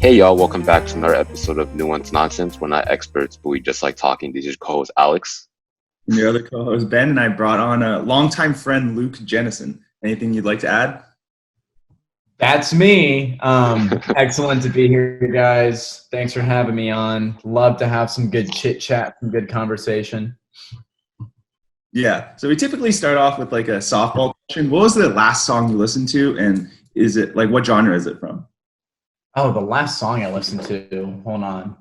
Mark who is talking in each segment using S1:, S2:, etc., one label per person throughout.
S1: Hey y'all, welcome back to another episode of Nuanced Nonsense. We're not experts, but we just like talking. This is your co-host Alex.
S2: And your other co-host Ben, and I brought on a longtime friend Luke Jenison. Anything you'd like to add?
S3: That's me. Excellent to be here, guys. Thanks for having me on. Love to have some good chit chat, some good conversation.
S2: Yeah. So we typically start off with like a softball question. What was the last song you listened to, and is it like what genre is it from?
S3: Oh, the last song I listened to. Hold on,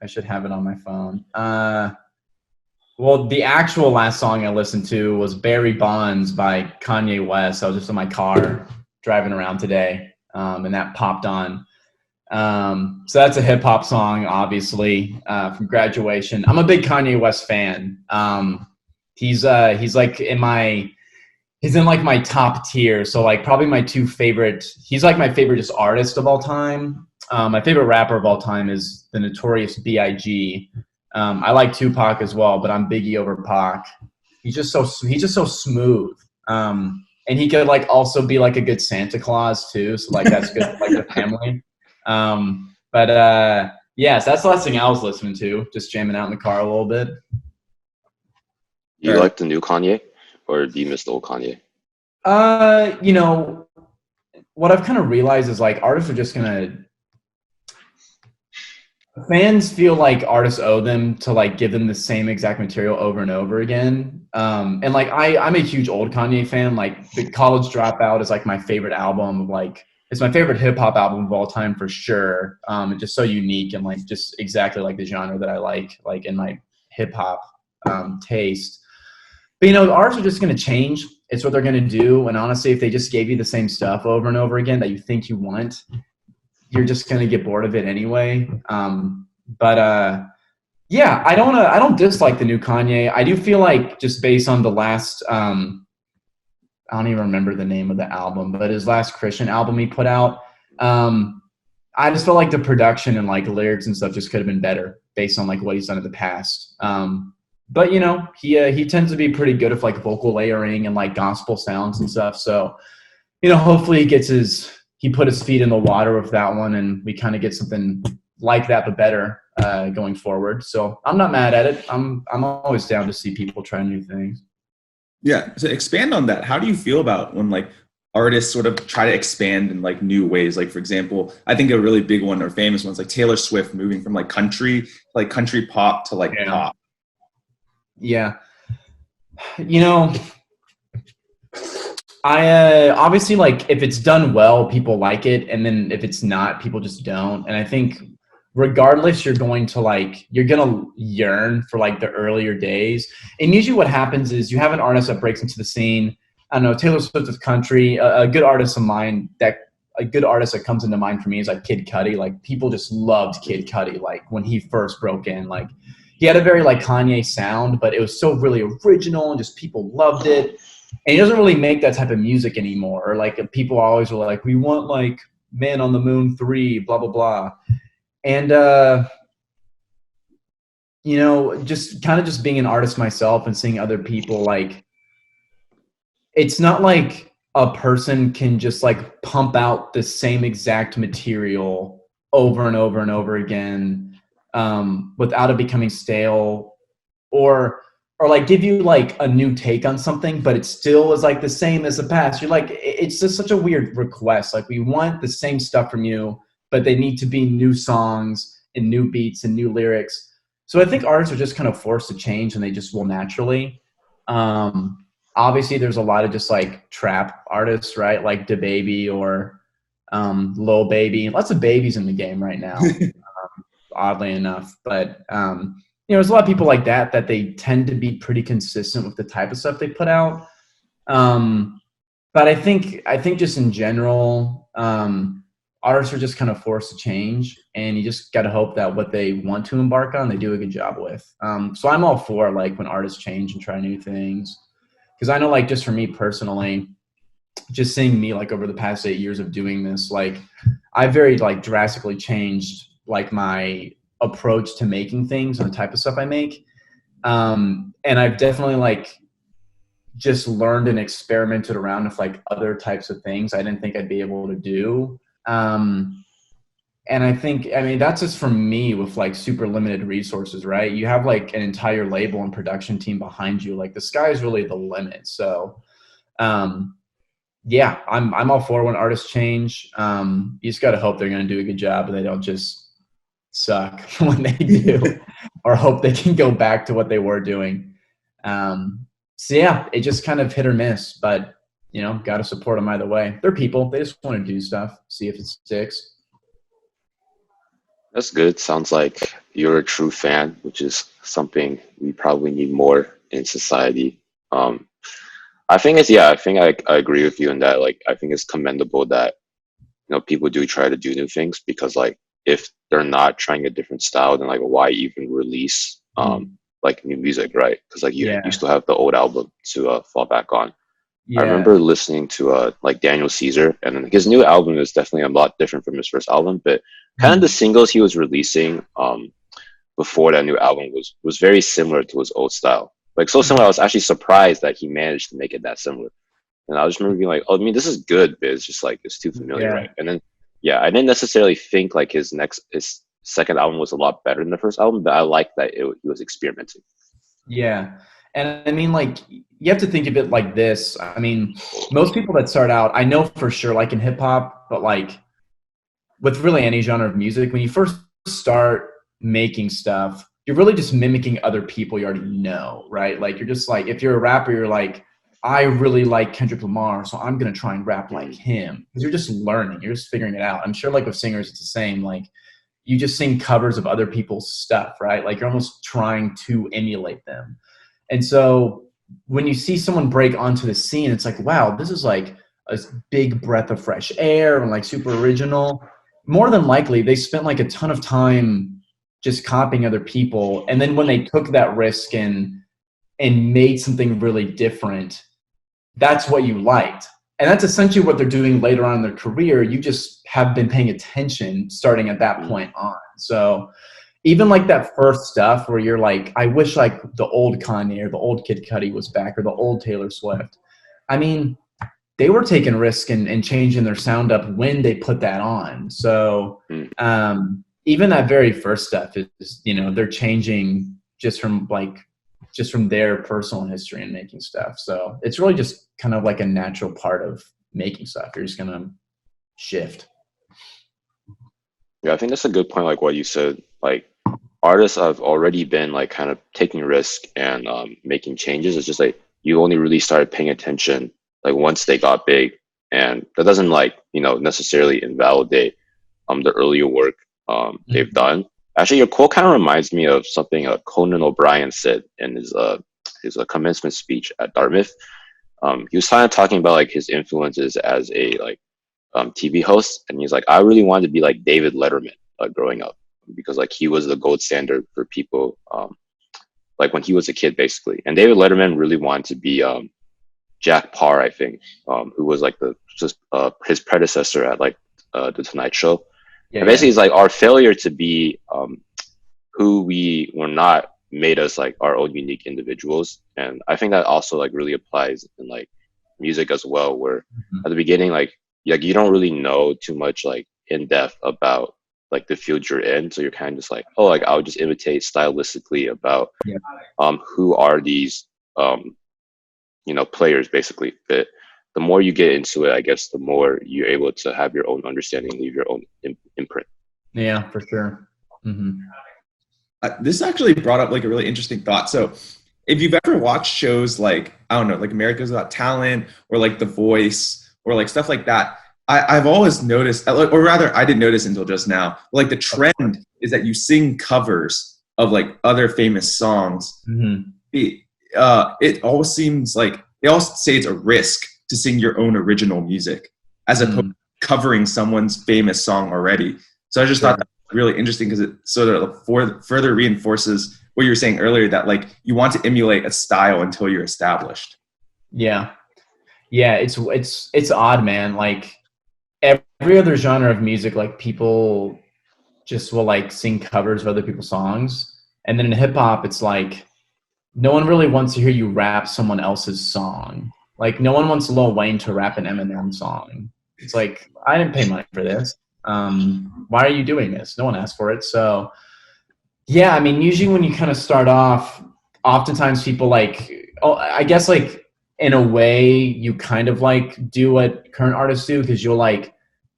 S3: I should have it on my phone. Well, the actual last song I listened to was Barry Bonds by Kanye West. I was just in my car driving around today, and that popped on. So that's a hip hop song, obviously, from Graduation. I'm a big Kanye West fan. He's like he's in like my top tier. So like probably my two favorite. He's like my favorite just artist of all time. My favorite rapper of all time is the Notorious B.I.G. I like Tupac as well, but I'm Biggie over Pac. He's just so smooth. And he could like also be like a good Santa Claus too. So like that's good for like the family. Yes, that's the last thing I was listening to, just jamming out in the car a little bit.
S1: You like the new Kanye, or do you miss the old Kanye?
S3: You know, what I've kind of realized is like artists are just fans feel like artists owe them to like give them the same exact material over and over again. And like I'm a huge old Kanye fan. Like the College Dropout is like my favorite album of like it's my favorite hip hop album of all time for sure. It's just so unique and like just exactly like the genre that I like in my hip hop taste. But you know, the artists are just gonna change. It's what they're gonna do. And honestly, if they just gave you the same stuff over and over again that you think you want, you're just gonna get bored of it anyway. Yeah, I don't dislike the new Kanye. I do feel like just based on the last I don't even remember the name of the album, but his last Christian album he put out, I just felt like the production and like lyrics and stuff just could have been better based on like what he's done in the past. But you know, he tends to be pretty good with like vocal layering and like gospel sounds and stuff. So, you know, hopefully he put his feet in the water with that one, and we kind of get something like that but better going forward. So I'm not mad at it. I'm always down to see people try new things.
S2: Yeah. So expand on that. How do you feel about when like artists sort of try to expand in like new ways? Like for example, I think a really big one or famous one's like Taylor Swift moving from like country pop to like pop.
S3: Yeah. You know, I obviously like if it's done well, people like it, and then if it's not, people just don't. And I think regardless, you're gonna yearn for like the earlier days. And usually, what happens is you have an artist that breaks into the scene. I don't know, Taylor Swift with country. A good artist that comes into mind for me is like Kid Cudi. Like people just loved Kid Cudi. Like when he first broke in, like he had a very like Kanye sound, but it was so really original and just people loved it. And he doesn't really make that type of music anymore. Or like people always were like, we want like Man on the Moon 3, blah, blah, blah. And, you know, just kind of just being an artist myself and seeing other people, like, it's not like a person can just like pump out the same exact material over and over and over again without it becoming stale or like give you like a new take on something, but it still is like the same as the past. You're like, it's just such a weird request. Like we want the same stuff from you, but they need to be new songs and new beats and new lyrics. So I think artists are just kind of forced to change and they just will naturally. Obviously there's a lot of just like trap artists, right? Like DaBaby or Lil Baby. Lots of babies in the game right now, oddly enough. But you know, there's a lot of people like that they tend to be pretty consistent with the type of stuff they put out. But I think just in general, artists are just kind of forced to change, and you just got to hope that what they want to embark on, they do a good job with. So I'm all for like when artists change and try new things, because I know like just for me personally, just seeing me like over the past 8 years of doing this, like I very like drastically changed like my approach to making things and the type of stuff I make. And I've definitely like just learned and experimented around with like other types of things I didn't think I'd be able to do. And I think, I mean, that's just from me with like super limited resources, right? You have like an entire label and production team behind you. Like the sky is really the limit. So, um, yeah, I'm all for when artists change. You just got to hope they're going to do a good job and they don't just suck when they do, or hope they can go back to what they were doing. So yeah, it just kind of hit or miss, but you know, got to support them either way. They're people. They just want to do stuff, see if it sticks.
S1: That's good. Sounds like you're a true fan, which is something we probably need more in society. Um, I think it's yeah. I think I agree with you in that. Like, I think it's commendable that people do try to do new things because like if they're not trying a different style, then like why even release like new music, right? Because like you still have the old album to fall back on. I remember listening to like Daniel Caesar, and then his new album is definitely a lot different from his first album, but kind of the singles he was releasing before that new album was very similar to his old style. Like so similar, I was actually surprised that he managed to make it that similar. And I just remember being like, oh, I mean, this is good, but it's just like it's too familiar, right? And then I didn't necessarily think like his second album was a lot better than the first album, but I liked that he was experimenting.
S3: Yeah. And I mean, like, you have to think of it like this. I mean, most people that start out, I know for sure, like in hip hop, but like with really any genre of music, when you first start making stuff, you're really just mimicking other people you already know, right? Like, you're just like, if you're a rapper, you're like, I really like Kendrick Lamar, so I'm going to try and rap like him. Because you're just learning, you're just figuring it out. I'm sure, like, with singers, it's the same. Like, you just sing covers of other people's stuff, right? Like, you're almost trying to emulate them. And so when you see someone break onto the scene, it's like, wow, this is like a big breath of fresh air and like super original. More than likely, they spent like a ton of time just copying other people. And then when they took that risk and made something really different, that's what you liked. And that's essentially what they're doing later on in their career. You just have been paying attention starting at that point on. So even like that first stuff where you're like, I wish like the old Kanye or the old Kid Cudi was back or the old Taylor Swift. I mean, they were taking risk and changing their sound up when they put that on. So even that very first stuff is, they're changing just from their personal history and making stuff. So it's really just kind of like a natural part of making stuff. You're just going to shift.
S1: Yeah, I think that's a good point. Like what you said, like artists have already been like kind of taking risk and making changes. It's just like you only really started paying attention like once they got big, and that doesn't like necessarily invalidate the earlier work they've done. Actually, your quote kind of reminds me of something Conan O'Brien said in his commencement speech at Dartmouth. He was kind of talking about like his influences as a like TV host, and he's like, I really wanted to be like David Letterman growing up, because like he was the gold standard for people like when he was a kid basically. And David Letterman really wanted to be Jack Parr, I think, who was like his predecessor at like the Tonight Show. And basically it's like our failure to be who we were not made us like our own unique individuals. And I think that also like really applies in like music as well, where at the beginning like you don't really know too much like in depth about like the field you're in, so you're kind of just like, oh, like I'll just imitate stylistically about who are these players basically. But the more you get into it, I guess the more you're able to have your own understanding, leave your own imprint.
S3: Yeah, for sure.
S2: This actually brought up like a really interesting thought. So if you've ever watched shows like, I don't know, like America's Got Talent or like The Voice or like stuff like that, I've always noticed, or rather I didn't notice until just now, like the trend is that you sing covers of like other famous songs. It always seems like they all say it's a risk to sing your own original music as opposed to covering someone's famous song already. So I just thought that was really interesting because it sort of further reinforces what you were saying earlier, that like you want to emulate a style until you're established.
S3: Yeah, it's odd, man. Like every other genre of music, like people just will like sing covers of other people's songs, and then in hip hop, it's like no one really wants to hear you rap someone else's song. Like no one wants Lil Wayne to rap an Eminem song. It's like, I didn't pay money for this. Why are you doing this? No one asked for it. So yeah, I mean, usually when you kind of start off, oftentimes people like, oh, I guess like in a way you kind of like do what current artists do, because you'll like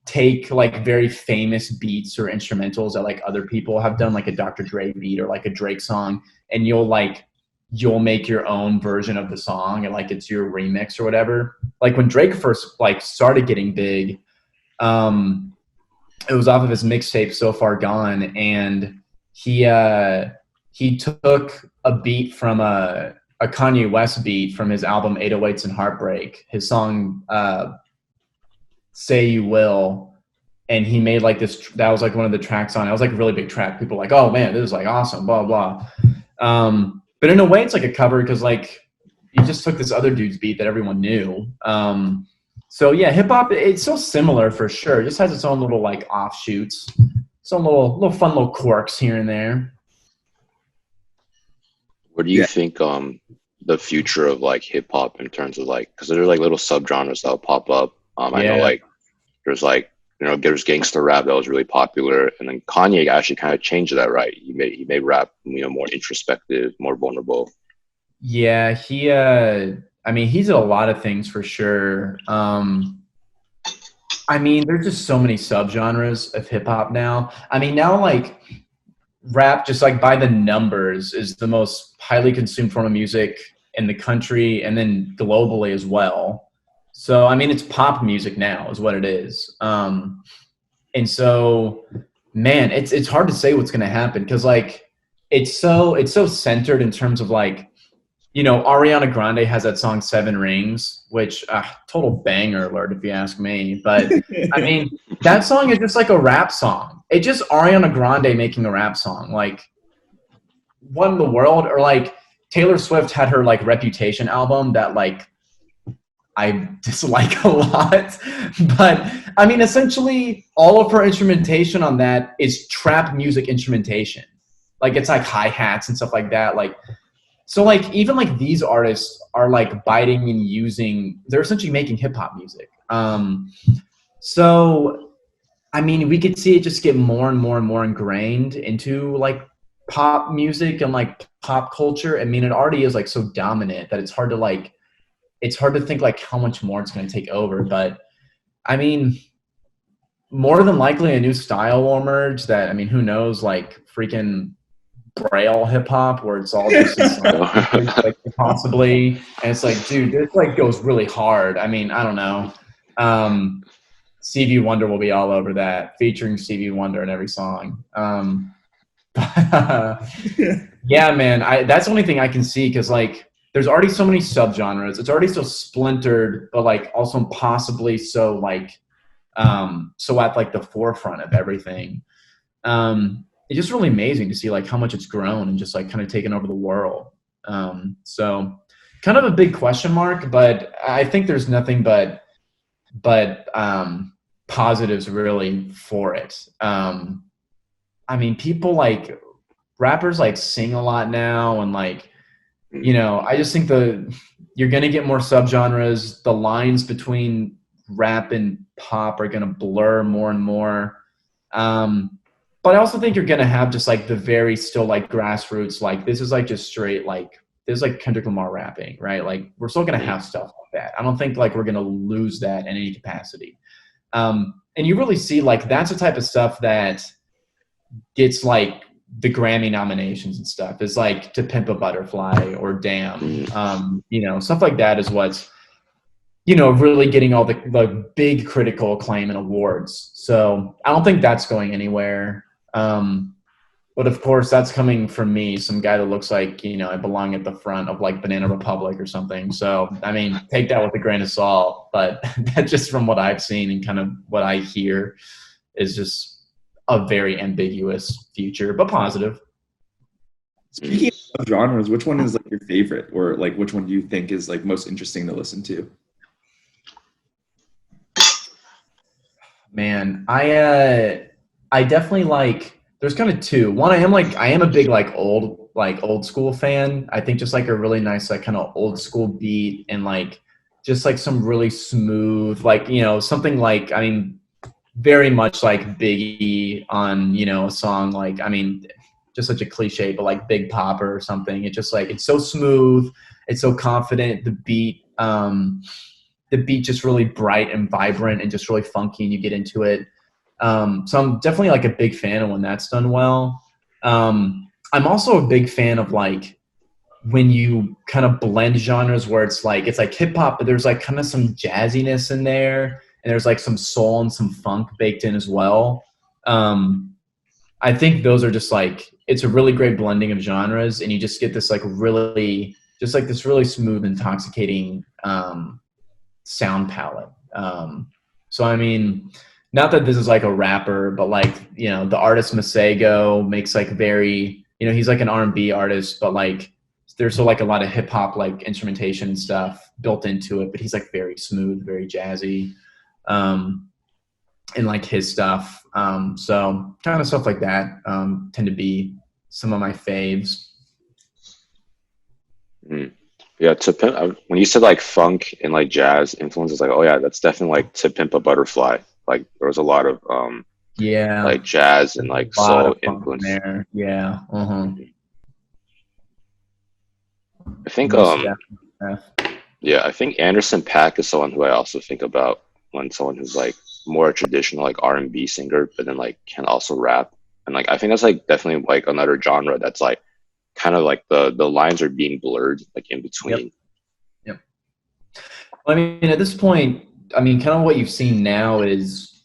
S3: take like very famous beats or instrumentals that like other people have done, like a Dr. Dre beat or like a Drake song, and you'll make your own version of the song, and like it's your remix or whatever. Like when Drake first like started getting big, it was off of his mixtape So Far Gone, and he took a beat from a Kanye West beat from his album 808s and Heartbreak, his song Say You Will, and he made like this, that was like one of the tracks on it. It was like a really big track. People were like, oh man, this is like awesome, blah blah. But in a way it's like a cover, because like you just took this other dude's beat that everyone knew. So yeah, hip hop, it's so similar for sure. It just has its own little like offshoots, some little fun little quirks here and there.
S1: What do you think the future of like hip hop in terms of like, because there's like little subgenres that'll pop up. I know like there's like, there's gangster rap that was really popular, and then Kanye actually kind of changed that, right? He made rap more introspective, more vulnerable.
S3: Yeah, I mean, he did a lot of things for sure. I mean, there's just so many subgenres of hip hop now. I mean, now like rap, just like by the numbers, is the most highly consumed form of music in the country and then globally as well. So I mean, it's pop music now is what it is. And so, man, it's hard to say what's going to happen, because like it's so centered in terms of like, Ariana Grande has that song Seven Rings, which total banger alert if you ask me. But I mean, that song is just like a rap song. It's just Ariana Grande making a rap song. Like, what in the world? Or like Taylor Swift had her like Reputation album that like I dislike a lot. But I mean, essentially all of her instrumentation on that is trap music instrumentation. Like it's like hi-hats and stuff like that. Like, so like even like these artists are like biting and using, they're essentially making hip hop music. So I mean, we could see it just get more and more and more ingrained into like pop music and like pop culture. I mean, it already is like so dominant that it's hard to think like how much more it's going to take over. But I mean, more than likely a new style will emerge that, I mean, who knows, like freaking Braille hip hop, where it's all just like possibly, and it's like, dude, this like goes really hard. I mean, I don't know. Stevie Wonder will be all over that, featuring Stevie Wonder in every song. Yeah, man, that's the only thing I can see, because like there's already so many subgenres. It's already so splintered, but like also possibly so like so at like the forefront of everything. It's just really amazing to see like how much it's grown and just like kind of taken over the world. So kind of a big question mark, but I think there's nothing but positives really for it. I mean, people like rappers like sing a lot now, and like, I just think you're going to get more subgenres. The lines between rap and pop are going to blur more and more. But I also think you're going to have just like the very still like grassroots, like this is like just straight, like this is like Kendrick Lamar rapping, right? Like we're still going to have stuff like that. I don't think like we're going to lose that in any capacity. And you really see like that's the type of stuff that gets like the Grammy nominations and stuff, is like To Pimp a Butterfly or Damn. Stuff like that is what's, really getting all the big critical acclaim and awards. So I don't think that's going anywhere. But of course that's coming from me, some guy that looks like, I belong at the front of like Banana Republic or something. So, I mean, take that with a grain of salt, but that's just from what I've seen and kind of what I hear is just a very ambiguous future, but positive.
S2: Speaking of genres, which one is like your favorite, or like which one do you think is like most interesting to listen to?
S3: Man, I definitely like, there's kind of two. One, I am a big like old school fan. I think just like a really nice like kind of old school beat, and like just like some really smooth, like, something like, I mean, very much like Biggie on, you know, a song like, I mean, just such a cliche, but like Big Popper or something. It's just like, it's so smooth, it's so confident. The beat just really bright and vibrant and just really funky, and you get into it. So I'm definitely like a big fan of when that's done well. I'm also a big fan of like when you kind of blend genres where it's like hip hop, but there's like kind of some jazziness in there, and there's like some soul and some funk baked in as well. I think those are just like, it's a really great blending of genres, and you just get this like really, just like this really smooth, intoxicating sound palette. So I mean, not that this is like a rapper, but like, you know, the artist Masego makes like very, you know, he's like an R&B artist, but like there's like a lot of hip hop like instrumentation stuff built into it, but he's like very smooth, very jazzy, and like his stuff. So kind of stuff like that tend to be some of my faves.
S1: Yeah, when you said like funk and like jazz influences, like, oh yeah, that's definitely like To Pimp a Butterfly. Like there was a lot of like jazz and like soul influence
S3: there. Yeah.
S1: I think yeah, I think Anderson .Paak is someone who I also think about when someone who's like more a traditional like R&B singer, but then like can also rap. And like I think that's like definitely like another genre that's like kind of like the lines are being blurred like in between.
S3: Yep. I mean, at this point, I mean, kind of what you've seen now is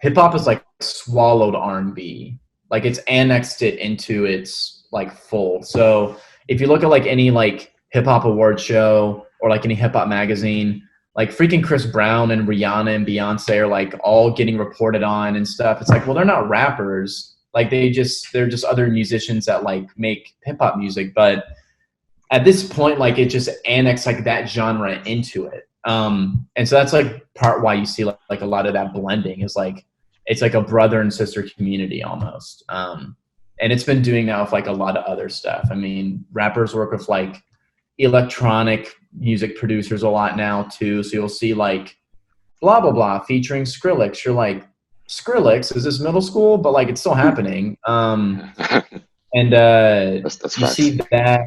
S3: hip hop is like swallowed R&B, like it's annexed it into its like fold. So if you look at like any like hip hop award show or like any hip hop magazine, like freaking Chris Brown and Rihanna and Beyonce are like all getting reported on and stuff. It's like, well, they're not rappers. Like they're just other musicians that like make hip hop music. But at this point, like it just annexed like that genre into it. And so that's like part why you see like a lot of that blending is like, it's like a brother and sister community almost. And it's been doing that with like a lot of other stuff. I mean, rappers work with like electronic music producers a lot now too. So you'll see like blah, blah, blah featuring Skrillex. You're like, Skrillex, is this middle school? But like it's still happening. And
S1: that's
S3: you see that,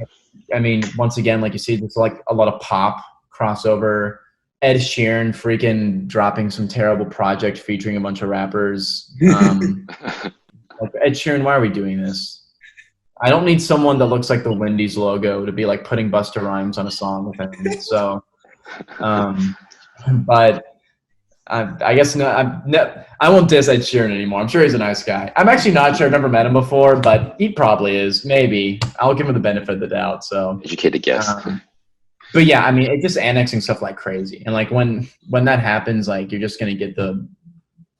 S3: I mean, once again, like you see there's like a lot of pop crossover. Ed Sheeran freaking dropping some terrible project featuring a bunch of rappers. Like, Ed Sheeran, why are we doing this? I don't need someone that looks like the Wendy's logo to be like putting Busta Rhymes on a song with him. So, but I guess I won't diss Ed Sheeran anymore. I'm sure he's a nice guy. I'm actually not sure. I've never met him before, but he probably is. Maybe I'll give him the benefit of the doubt. So
S1: educated guess.
S3: But yeah, I mean, it's just annexing stuff like crazy, and like when that happens, like you're just gonna get the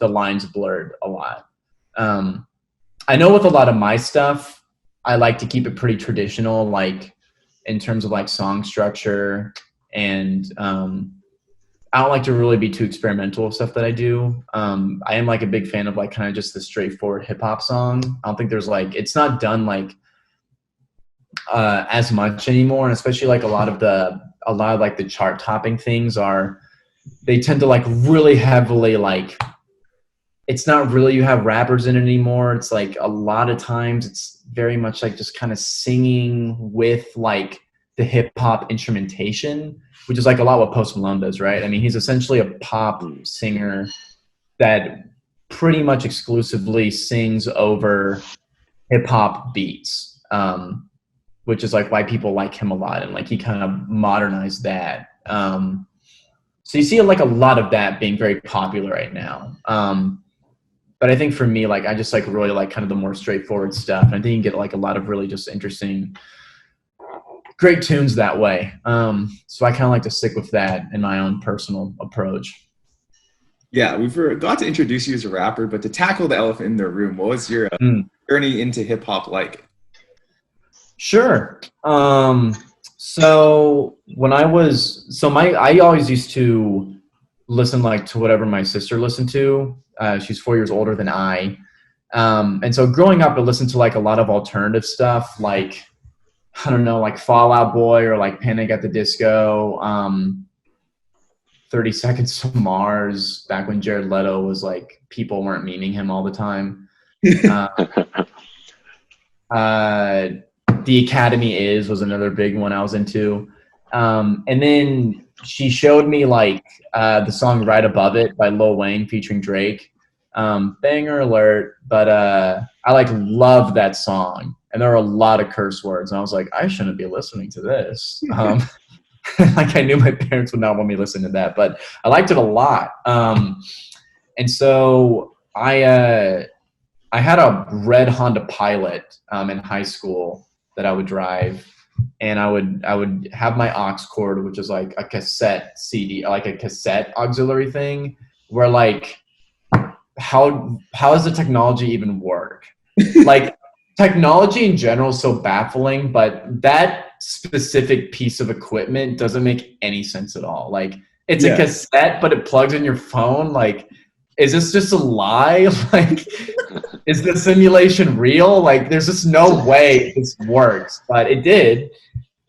S3: lines blurred a lot. I know with a lot of my stuff, I like to keep it pretty traditional, like in terms of like song structure, and I don't like to really be too experimental with stuff that I do. I am like a big fan of like kind of just the straightforward hip hop song. I don't think there's like, it's not done like as much anymore, and especially like a lot of like the chart topping things they tend to like really heavily like, it's not really you have rappers in it anymore. It's like a lot of times it's very much like just kind of singing with like the hip hop instrumentation, which is like a lot what Post Malone does, right? I mean, he's essentially a pop singer that pretty much exclusively sings over hip hop beats, which is like why people like him a lot, and like he kind of modernized that. So you see like a lot of that being very popular right now. But I think for me, like I just like really like kind of the more straightforward stuff. And I think you can get like a lot of really just interesting, great tunes that way. So I kind of like to stick with that in my own personal approach.
S2: Yeah, we forgot to introduce you as a rapper, but to tackle the elephant in the room, what was your journey into hip hop like?
S3: Sure. So when I always used to listen like to whatever my sister listened to. She's 4 years older than I. And so growing up, I listened to like a lot of alternative stuff, like, I don't know, like Fall Out Boy or like Panic at the Disco. 30 Seconds to Mars back when Jared Leto was like, people weren't memeing him all the time. The Academy was another big one I was into. And then she showed me like the song Right Above It by Lil Wayne featuring Drake. Banger alert. But I like love that song. And there are a lot of curse words. And I was like, I shouldn't be listening to this. Like I knew my parents would not want me listening to that, but I liked it a lot. And so I had a red Honda Pilot in high school that I would drive, and I would have my aux cord, which is like a cassette CD, like a cassette auxiliary thing, where like how does the technology even work? Like technology in general is so baffling, but that specific piece of equipment doesn't make any sense at all. Like it's a cassette, but it plugs in your phone. Like, is this just a lie? Like, is the simulation real? Like, there's just no way this works, but it did.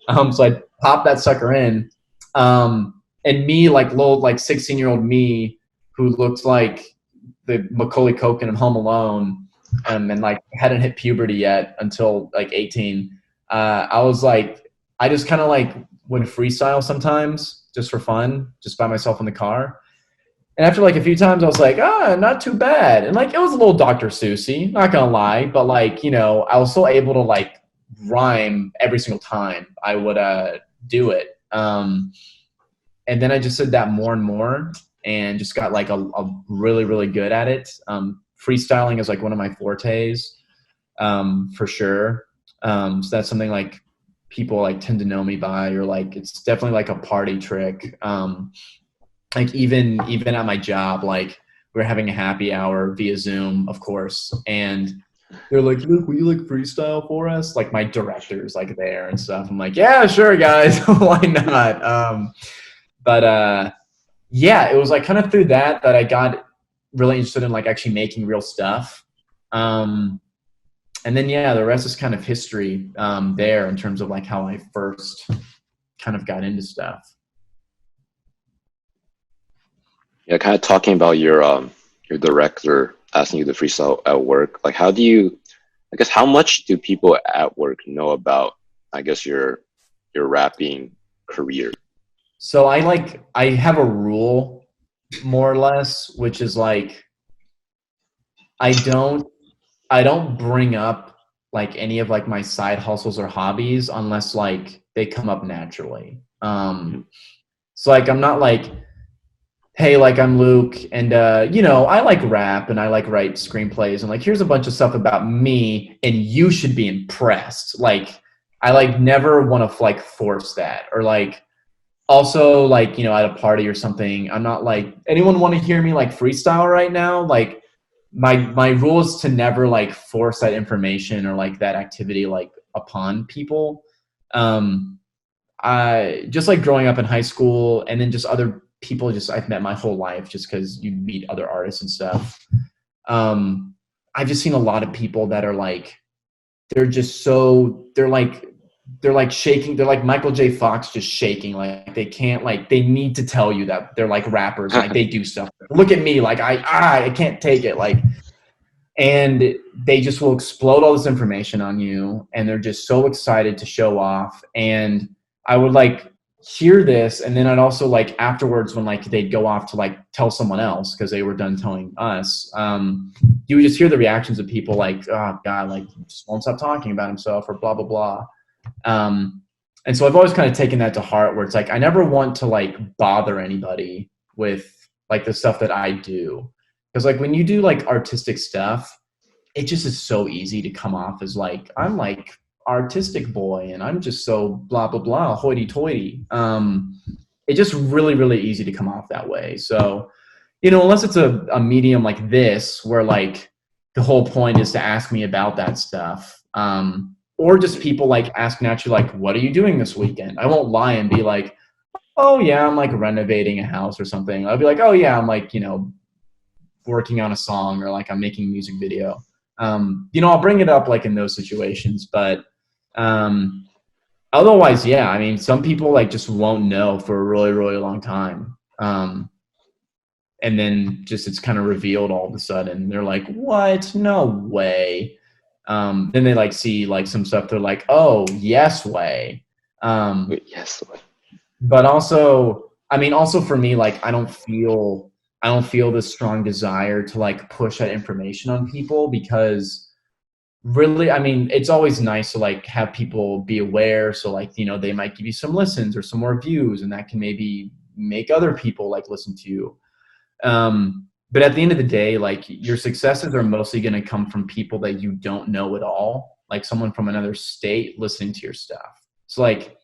S3: So I popped that sucker in. And me, like little, like 16-year-old me, who looked like the Macaulay Culkin in Home Alone, and like hadn't hit puberty yet until like 18. I was like, I just kind of like would freestyle sometimes just for fun, just by myself in the car. And after like a few times, I was like, not too bad. And like, it was a little Dr. Seussy, not gonna lie, but like, you know, I was still able to like rhyme every single time I would do it. And then I just did that more and more and just got like a really, really good at it. Freestyling is like one of my fortes, for sure. So that's something like people like tend to know me by, or like it's definitely like a party trick. Like even at my job, like we're having a happy hour via Zoom, of course, and they're like, "Look, will you like freestyle for us?" Like my director's like there and stuff. I'm like, "Yeah, sure, guys, why not?" Yeah, it was like kind of through that I got really interested in like actually making real stuff. And then, yeah, the rest is kind of history there in terms of like how I first kind of got into stuff.
S1: Yeah, kind of talking about your director asking you to freestyle at work. Like, how much do people at work know about, I guess, your rapping career?
S3: So I have a rule, more or less, which is like I don't bring up like any of like my side hustles or hobbies unless like they come up naturally. So like I'm not like, hey, like I'm Luke and you know, I like rap and I like write screenplays and like here's a bunch of stuff about me and you should be impressed. Like I like never want to like force that, or like also like, you know, at a party or something, I'm not like, anyone want to hear me like freestyle right now? Like my rule is to never like force that information or like that activity like upon people. I just like growing up in high school and then just other people just I've met my whole life just because you meet other artists and stuff. I've just seen a lot of people that are like, they're like shaking. They're like Michael J. Fox, just shaking. Like they can't, like they need to tell you that they're like rappers. Like they do stuff. Look at me. Like I can't take it. Like, and they just will explode all this information on you. And they're just so excited to show off. And I would like hear this. And then I'd also like afterwards when like they'd go off to like tell someone else because they were done telling us, you would just hear the reactions of people like, oh God, like just won't stop talking about himself or blah, blah, blah. And so I've always kind of taken that to heart where it's like, I never want to like bother anybody with like the stuff that I do. Cause like when you do like artistic stuff, it just is so easy to come off as like, I'm like artistic boy and I'm just so blah, blah, blah, hoity toity. It's just really, really easy to come off that way. So, you know, unless it's a medium like this, where like the whole point is to ask me about that stuff. Or just people like ask naturally, like, what are you doing this weekend? I won't lie and be like, oh yeah, I'm like renovating a house or something. I'll be like, oh yeah, I'm like, you know, working on a song or like I'm making a music video. You know, I'll bring it up like in those situations, but otherwise, yeah, I mean, some people like just won't know for a really, really long time. And then just it's kind of revealed all of a sudden. They're like, what? No way. Then they like see like some stuff. They're like, oh, yes way.
S1: Yes.
S3: But also, I mean, also for me, like I don't feel this strong desire to like push that information on people, because really, I mean, it's always nice to like have people be aware. So like, you know, they might give you some listens or some more views, and that can maybe make other people like listen to you. But at the end of the day, like your successes are mostly going to come from people that you don't know at all, like someone from another state listening to your stuff. So like,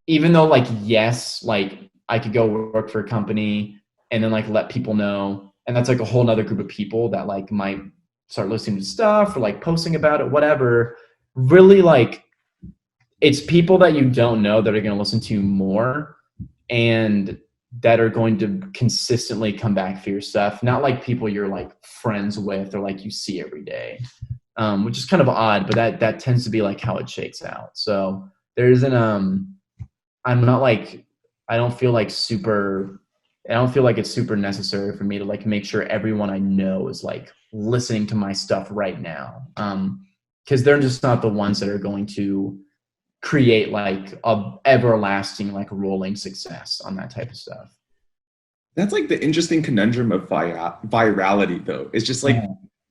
S3: even though like, yes, like I could go work for a company and then like let people know, and that's like a whole nother group of people that like might start listening to stuff or like posting about it, whatever. Really, like it's people that you don't know that are going to listen to you more, and that are going to consistently come back for your stuff, not like people you're like friends with or like you see every day, which is kind of odd, but that tends to be like how it shakes out. So there isn't, I'm not like, I don't feel like it's super necessary for me to like make sure everyone I know is like listening to my stuff right now. Cause they're just not the ones that are going to create like a everlasting like rolling success on that type of stuff.
S2: That's like the interesting conundrum of virality, though. It's just like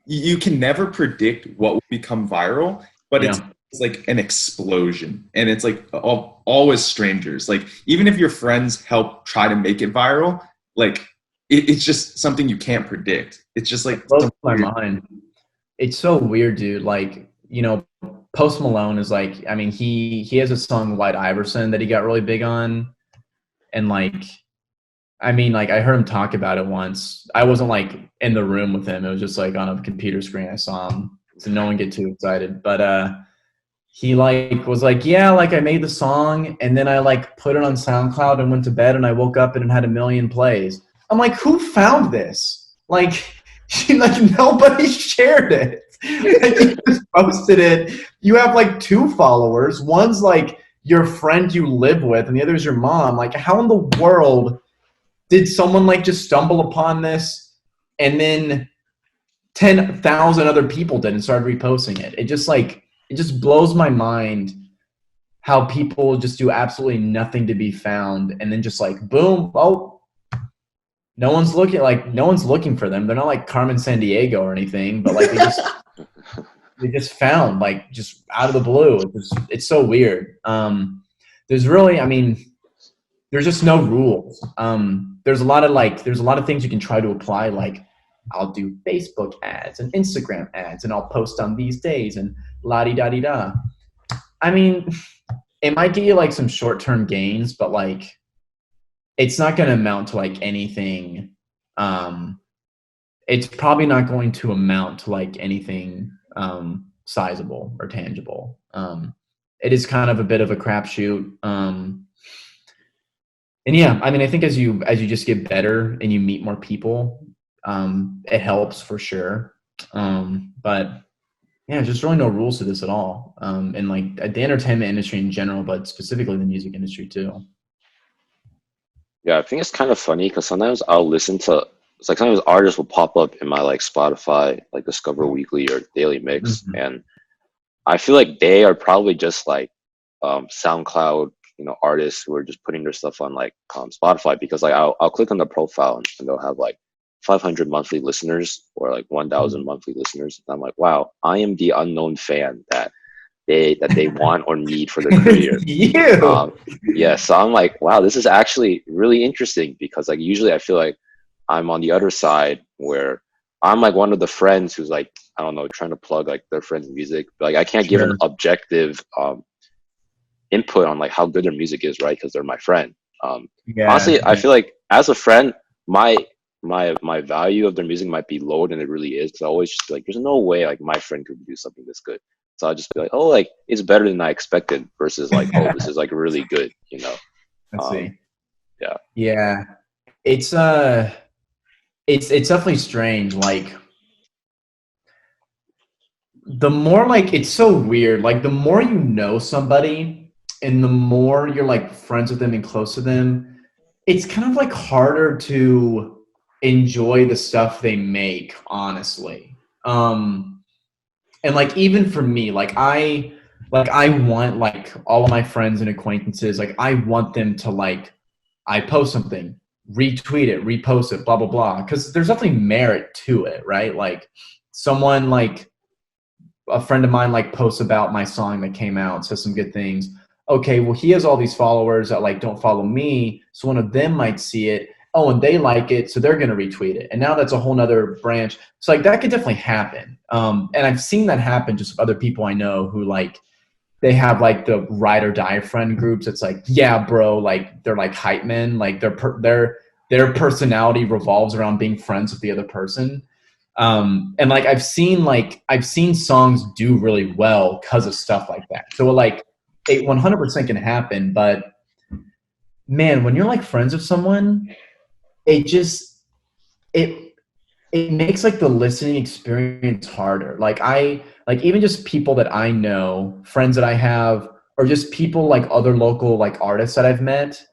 S2: you can never predict what will become viral, but it's like an explosion, and it's like always strangers. Like even if your friends help try to make it viral, like it's just something you can't predict. It's just like
S3: it blows my mind. It's so weird, dude. Like, you know, Post Malone is like, I mean, he has a song White Iverson that he got really big on, and like, I mean, like I heard him talk about it once. I wasn't like in the room with him. It was just like on a computer screen. I saw him, so no one get too excited. But he like was like, yeah, like I made the song and then I like put it on SoundCloud and went to bed and I woke up and it had 1 million plays. I'm like, who found this? Like, nobody shared it. Like, you just posted it. You have like 2 followers. One's like your friend you live with and the other is your mom. Like, how in the world did someone like just stumble upon this and then 10,000 other people did and started reposting it? It just blows my mind how people just do absolutely nothing to be found, and then just like boom, oh, no one's looking for them. They're not like Carmen Sandiego or anything, but like they just found like just out of the blue. It's so weird. There's really, I mean, there's just no rules. There's a lot of things you can try to apply, like I'll do Facebook ads and Instagram ads and I'll post on these days and la-di-da-di-da. I mean, it might get you like some short-term gains, but like it's not going to amount to like anything. It's probably not going to amount to like anything sizable or tangible. It is kind of a bit of a crapshoot. And yeah, I mean, I think as you just get better and you meet more people, it helps for sure. But yeah, just really no rules to this at all. And like the entertainment industry in general, but specifically the music industry too.
S1: Yeah, I think it's kind of funny because sometimes I'll listen to, it's like sometimes artists will pop up in my like Spotify, like Discover Weekly or Daily Mix.
S3: Mm-hmm.
S1: And I feel like they are probably just like SoundCloud, you know, artists who are just putting their stuff on like Spotify, because like I'll click on the profile and they'll have like 500 monthly listeners or like 1,000 monthly listeners. And I'm like, wow, I am the unknown fan that they want or need for their career. Yeah, so I'm like, wow, this is actually really interesting, because like usually I feel like I'm on the other side where I'm like one of the friends who's like, I don't know, trying to plug like their friends' music. But, like I can't give an objective input on like how good their music is, right? Because they're my friend. Honestly, I feel like as a friend, my value of their music might be lower than it really is, because I always just feel like there's no way like my friend could do something this good. So I'll just be like, oh, like it's better than I expected, versus like, oh, this is like really good, you know.
S3: Let's see.
S1: Yeah.
S3: Yeah. It's definitely strange. Like the more like, it's so weird. Like the more you know somebody and the more you're like friends with them and close to them, it's kind of like harder to enjoy the stuff they make, honestly. And like, even for me, I want like all of my friends and acquaintances, like I want them to like, I post something, retweet it, repost it, blah, blah, blah. Cause there's definitely merit to it, right? Like someone like a friend of mine like posts about my song that came out, says some good things. Okay, well he has all these followers that like don't follow me, so one of them might see it. Oh, and they like it, so they're gonna retweet it, and now that's a whole nother branch. So like that could definitely happen, and I've seen that happen just with other people I know who like they have like the ride or die friend groups. It's like, yeah, bro, like they're like hype men, like their personality revolves around being friends with the other person. And like I've seen songs do really well because of stuff like that. So like it 100% can happen, but man, when you're like friends with someone, it just it it makes like the listening experience harder. Like even just people that I know, friends that I have, or just people like other local like artists that I've met,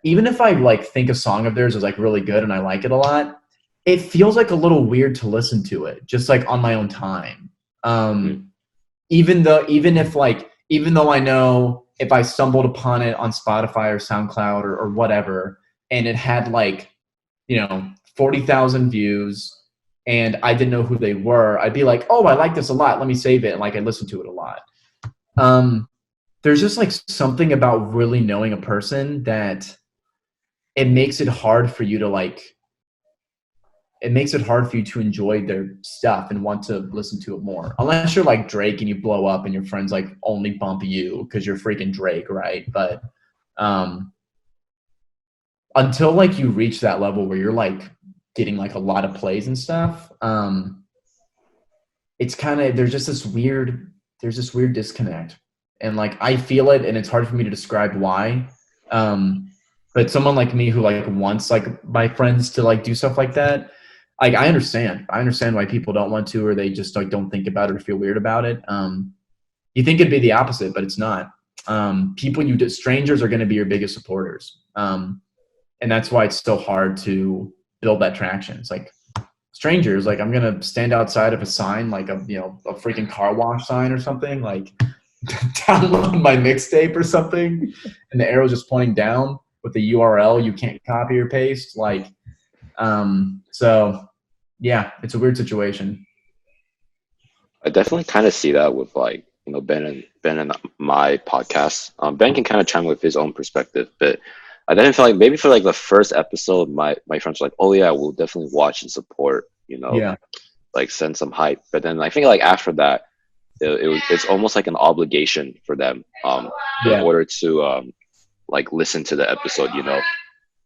S3: even if I like think a song of theirs is like really good and I like it a lot, it feels like a little weird to listen to it just like on my own time.
S1: Mm.
S3: Even though I know if I stumbled upon it on Spotify or SoundCloud or whatever, and it had like, 40,000 views and I didn't know who they were, I'd be like, oh, I like this a lot. Let me save it. And like I listen to it a lot. Um, there's just like something about really knowing a person that it makes it hard for you to like it makes it hard for you to enjoy their stuff and want to listen to it more. Unless you're like Drake and you blow up and your friends like only bump you because you're freaking Drake, right? But um until like you reach that level where you're like getting like a lot of plays and stuff, it's kind of there's this weird disconnect. And like I feel it and it's hard for me to describe why. But someone like me who like wants like my friends to like do stuff like that, like I understand. I understand why people don't want to, or they just like don't think about it or feel weird about it. You think it'd be the opposite, but it's not. Strangers are going to be your biggest supporters, and that's why it's so hard to build that traction. It's like strangers, like I'm gonna stand outside of a sign, like a freaking car wash sign or something, like download my mixtape or something, and the arrow's just pointing down with the URL you can't copy or paste. Like, so yeah, it's a weird situation.
S1: I definitely kind of see that with like Ben and my podcast. Ben can kind of chime with his own perspective, but I didn't feel like maybe for like the first episode, my friends were like, "Oh yeah, we'll definitely watch and support,"
S3: Yeah,
S1: like send some hype. But then I think like after that, it's almost like an obligation for them, in
S3: yeah,
S1: order to like listen to the episode.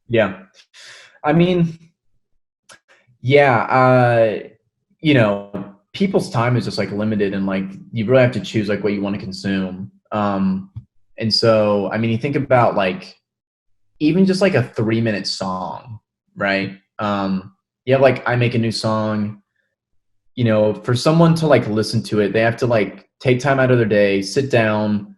S3: yeah. I mean, yeah, people's time is just like limited, and like you really have to choose like what you want to consume. And so, I mean, you think about like even just like a 3-minute song, right? You have like I make a new song. For someone to like listen to it, they have to like take time out of their day, sit down,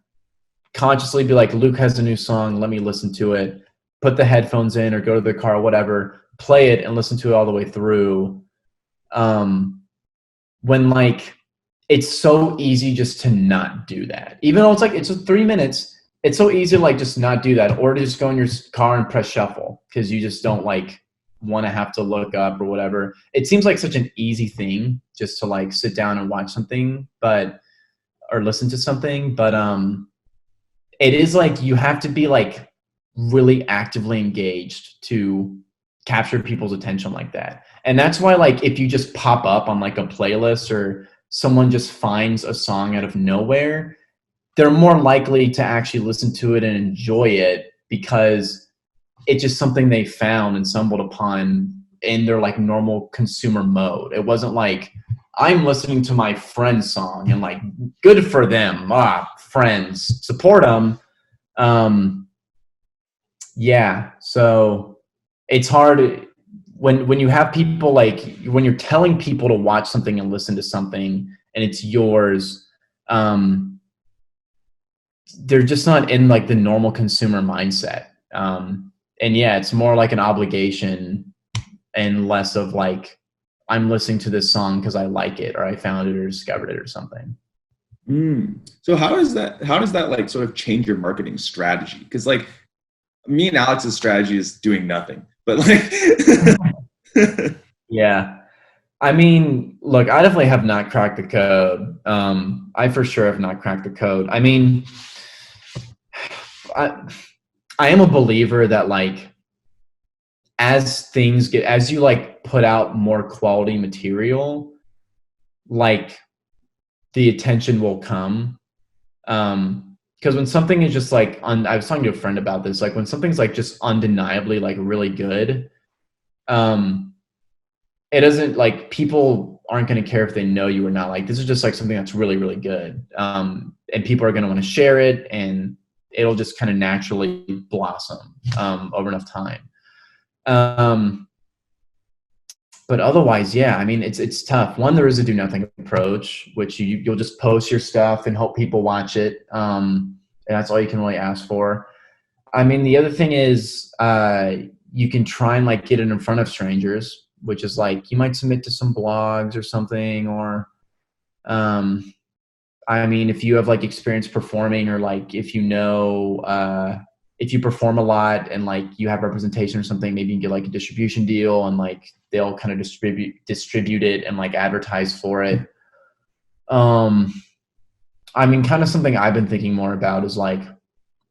S3: consciously be like, Luke has a new song, let me listen to it, put the headphones in or go to their car or whatever, play it and listen to it all the way through. When like it's so easy just to not do that. Even though it's just 3 minutes, it's so easy to like just not do that, or to just go in your car and press shuffle because you just don't like want to have to look up or whatever. It seems like such an easy thing just to like sit down and watch something, or listen to something, but it is like you have to be like really actively engaged to capture people's attention like that. And that's why like if you just pop up on like a playlist or someone just finds a song out of nowhere, they're more likely to actually listen to it and enjoy it because it's just something they found and stumbled upon in their like normal consumer mode. It wasn't like I'm listening to my friend's song and like good for them. Friends, support them. Yeah, so it's hard when you have people like when you're telling people to watch something and listen to something and it's yours. They're just not in like the normal consumer mindset. and yeah, it's more like an obligation and less of like, I'm listening to this song because I like it or I found it or discovered it or something.
S2: So how does that like sort of change your marketing strategy? Because like me and Alex's strategy is doing nothing, but like
S3: Yeah. I mean, look, I definitely have not cracked the code. I for sure have not cracked the code. I mean, I, I am a believer that like, as you like put out more quality material, like the attention will come. Because when something is just like, I was talking to a friend about this, like when something's like just undeniably like really good, it doesn't like, people aren't going to care if they know you or not. Like this is just like something that's really, really good. And people are going to want to share it and it'll just kind of naturally blossom over enough time. But otherwise, yeah, I mean, it's tough. One, there is a do nothing approach, which you'll just post your stuff and hope people watch it. And that's all you can really ask for. I mean, the other thing is you can try and like get it in front of strangers, which is like you might submit to some blogs or something, or I mean, if you have like experience performing or like if you know if you perform a lot and like you have representation or something, maybe you can get like a distribution deal and like they'll kind of distribute it and like advertise for it. I mean, kind of something I've been thinking more about is like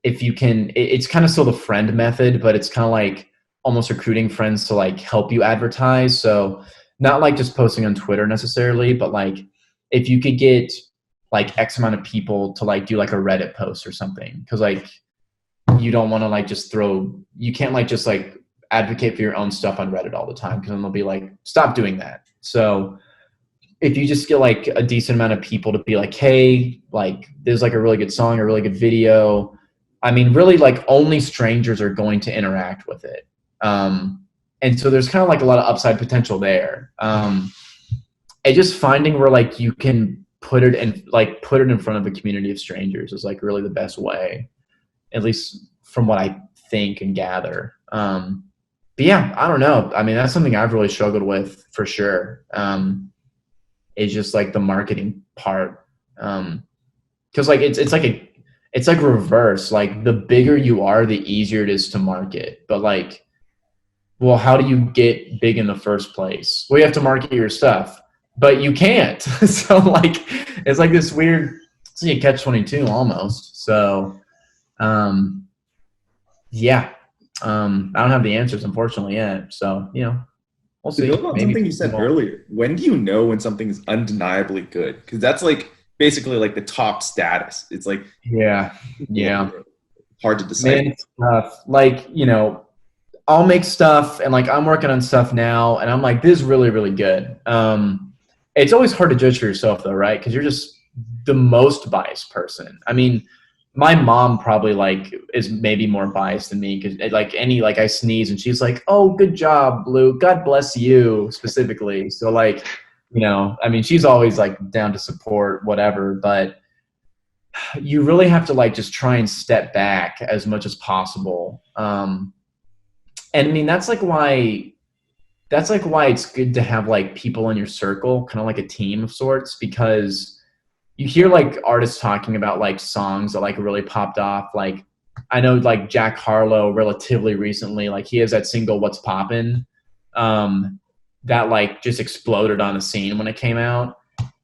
S3: if you can, it's kind of still the friend method, but it's kind of like almost recruiting friends to like help you advertise. So not like just posting on Twitter necessarily, but like if you could get like X amount of people to like do like a Reddit post or something. Cause like you don't want to like just you can't like just like advocate for your own stuff on Reddit all the time. Cause then they'll be like, stop doing that. So if you just get like a decent amount of people to be like, hey, like there's like a really good song, a really good video. I mean, really like only strangers are going to interact with it. And so there's kind of like a lot of upside potential there. And just finding where like you can put it in front of a community of strangers is like really the best way, at least from what I think and gather. But yeah, I don't know. I mean, that's something I've really struggled with for sure. Is just like the marketing part. Cause like it's like reverse. Like the bigger you are, the easier it is to market. But like, well, how do you get big in the first place? Well, you have to market your stuff, but you can't. So like, it's like this weird, it's like a catch-22 almost. So, yeah, I don't have the answers unfortunately yet. So, you know, we'll
S2: to
S3: see.
S2: build on
S3: Maybe
S2: something you said earlier, when do you know when something is undeniably good? Because that's like basically like the top status. It's like
S3: yeah,
S2: hard to decide.
S3: man, it's tough. Like, you know, I'll make stuff and like I'm working on stuff now and I'm like, this is really, really good. It's always hard to judge for yourself though, right? Because you're just the most biased person. I mean, my mom probably like is maybe more biased than me because like I sneeze and she's like, oh, good job, Blue. God bless you specifically. So like, you know, I mean, she's always like down to support whatever, but you really have to like just try and step back as much as possible. And I mean, that's like why it's good to have like people in your circle, kind of like a team of sorts, because you hear like artists talking about like songs that like really popped off. Like I know like Jack Harlow relatively recently, like he has that single What's Poppin', that like just exploded on the scene when it came out.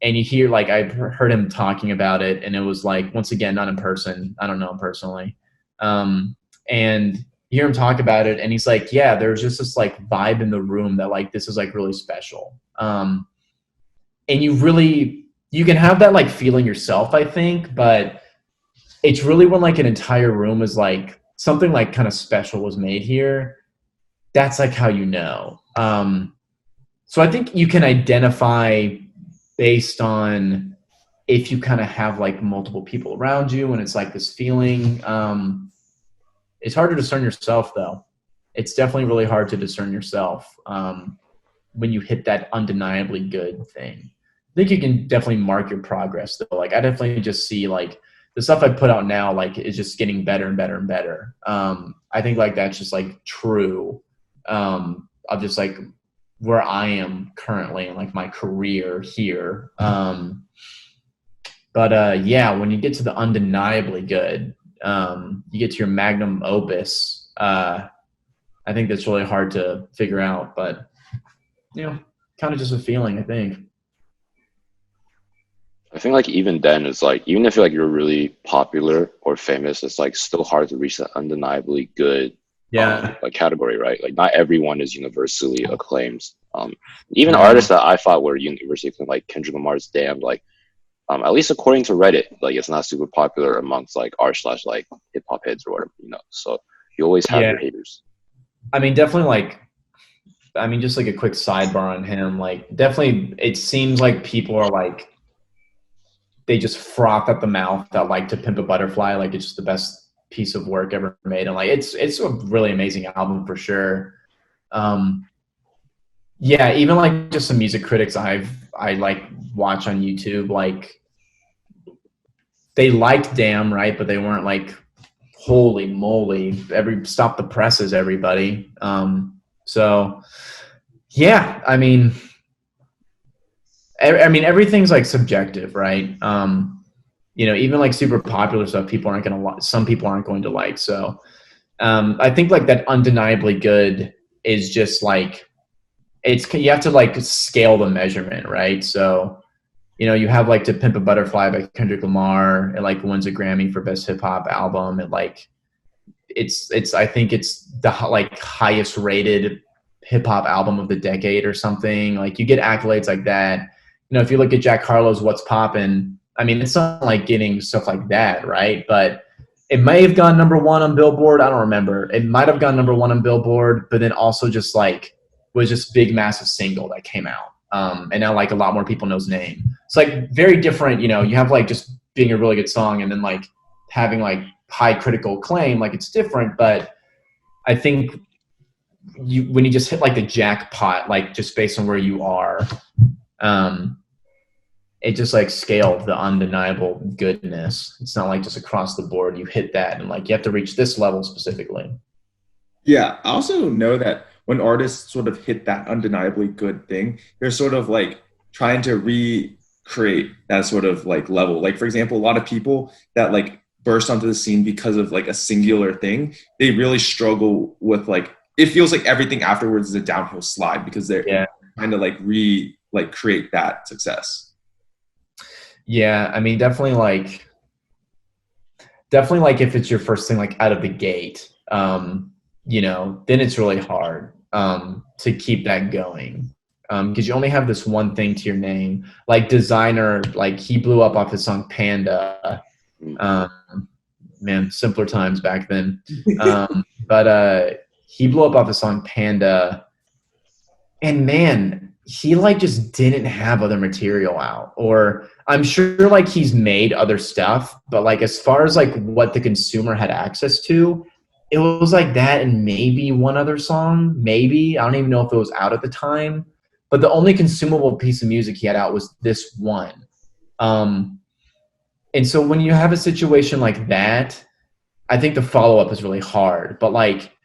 S3: And you hear like I've heard him talking about it and it was like, once again, not in person. I don't know him personally. And you hear him talk about it and he's like, yeah, there's just this like vibe in the room that like this is like really special. And you can have that like feeling yourself, I think, but it's really when like an entire room is like something like kind of special was made here. That's like how you know. So I think you can identify based on if you kind of have like multiple people around you and it's like this feeling. It's hard to discern yourself though. It's definitely really hard to discern yourself when you hit that undeniably good thing. I think you can definitely mark your progress though. Like I definitely just see like the stuff I put out now, like, is just getting better and better and better. I think like that's just like true of just like where I am currently in like my career here. But yeah, when you get to the undeniably good, you get to your magnum opus. I think that's really hard to figure out, but kind of just a feeling, I think.
S1: I think like even then it's like even if like you're really popular or famous, it's like still hard to reach that undeniably good like category, right? Like not everyone is universally acclaimed. Even artists that I thought were universally acclaimed, like Kendrick Lamar's Damn, like at least according to Reddit, like it's not super popular amongst like r/ like hip hop heads or whatever, So you always have your haters.
S3: I mean, definitely just like a quick sidebar on him, like definitely it seems like people are like, they just froth at the mouth that like To Pimp a Butterfly, like it's just the best piece of work ever made. And like, it's a really amazing album for sure. Yeah, even like just some music critics I like watch on YouTube, like they liked Damn, right? But they weren't like, holy moly, stop the presses, everybody. So yeah, I mean, everything's like subjective, right? Even like super popular stuff, some people aren't going to like. So I think like that undeniably good is just like, you have to like scale the measurement, right? So, you have like To Pimp a Butterfly by Kendrick Lamar. It like wins a Grammy for best hip hop album. It like, I think it's the like highest rated hip hop album of the decade or something. Like you get accolades like that. If you look at Jack Harlow's What's Poppin', I mean, it's not like getting stuff like that, right? But it may have gone number one on Billboard. I don't remember. It might have gone number one on Billboard, but then also just like was just big, massive single that came out. And now like a lot more people know his name. It's like very different. You have like just being a really good song and then like having like high critical acclaim. Like it's different, but I think when you just hit like the jackpot, like just based on where you are, it just like scaled the undeniable goodness. It's not like just across the board you hit that and like you have to reach this level specifically.
S2: Yeah, I also know that when artists sort of hit that undeniably good thing, they're sort of like trying to recreate that sort of like level. Like for example, a lot of people that like burst onto the scene because of like a singular thing, they really struggle with like, it feels like everything afterwards is a downhill slide because they're trying to like create that success.
S3: Yeah, I mean, definitely like if it's your first thing like out of the gate, then it's really hard to keep that going because you only have this one thing to your name. Like Designer, like he blew up off his song Panda. Man, simpler times back then. But he blew up off his song Panda, and man, he like just didn't have other material out. Or I'm sure like he's made other stuff, but like as far as like what the consumer had access to, it was like that and maybe one other song, maybe. I don't even know if it was out at the time, but the only consumable piece of music he had out was this one. And so when you have a situation like that, I think the follow-up is really hard. But like,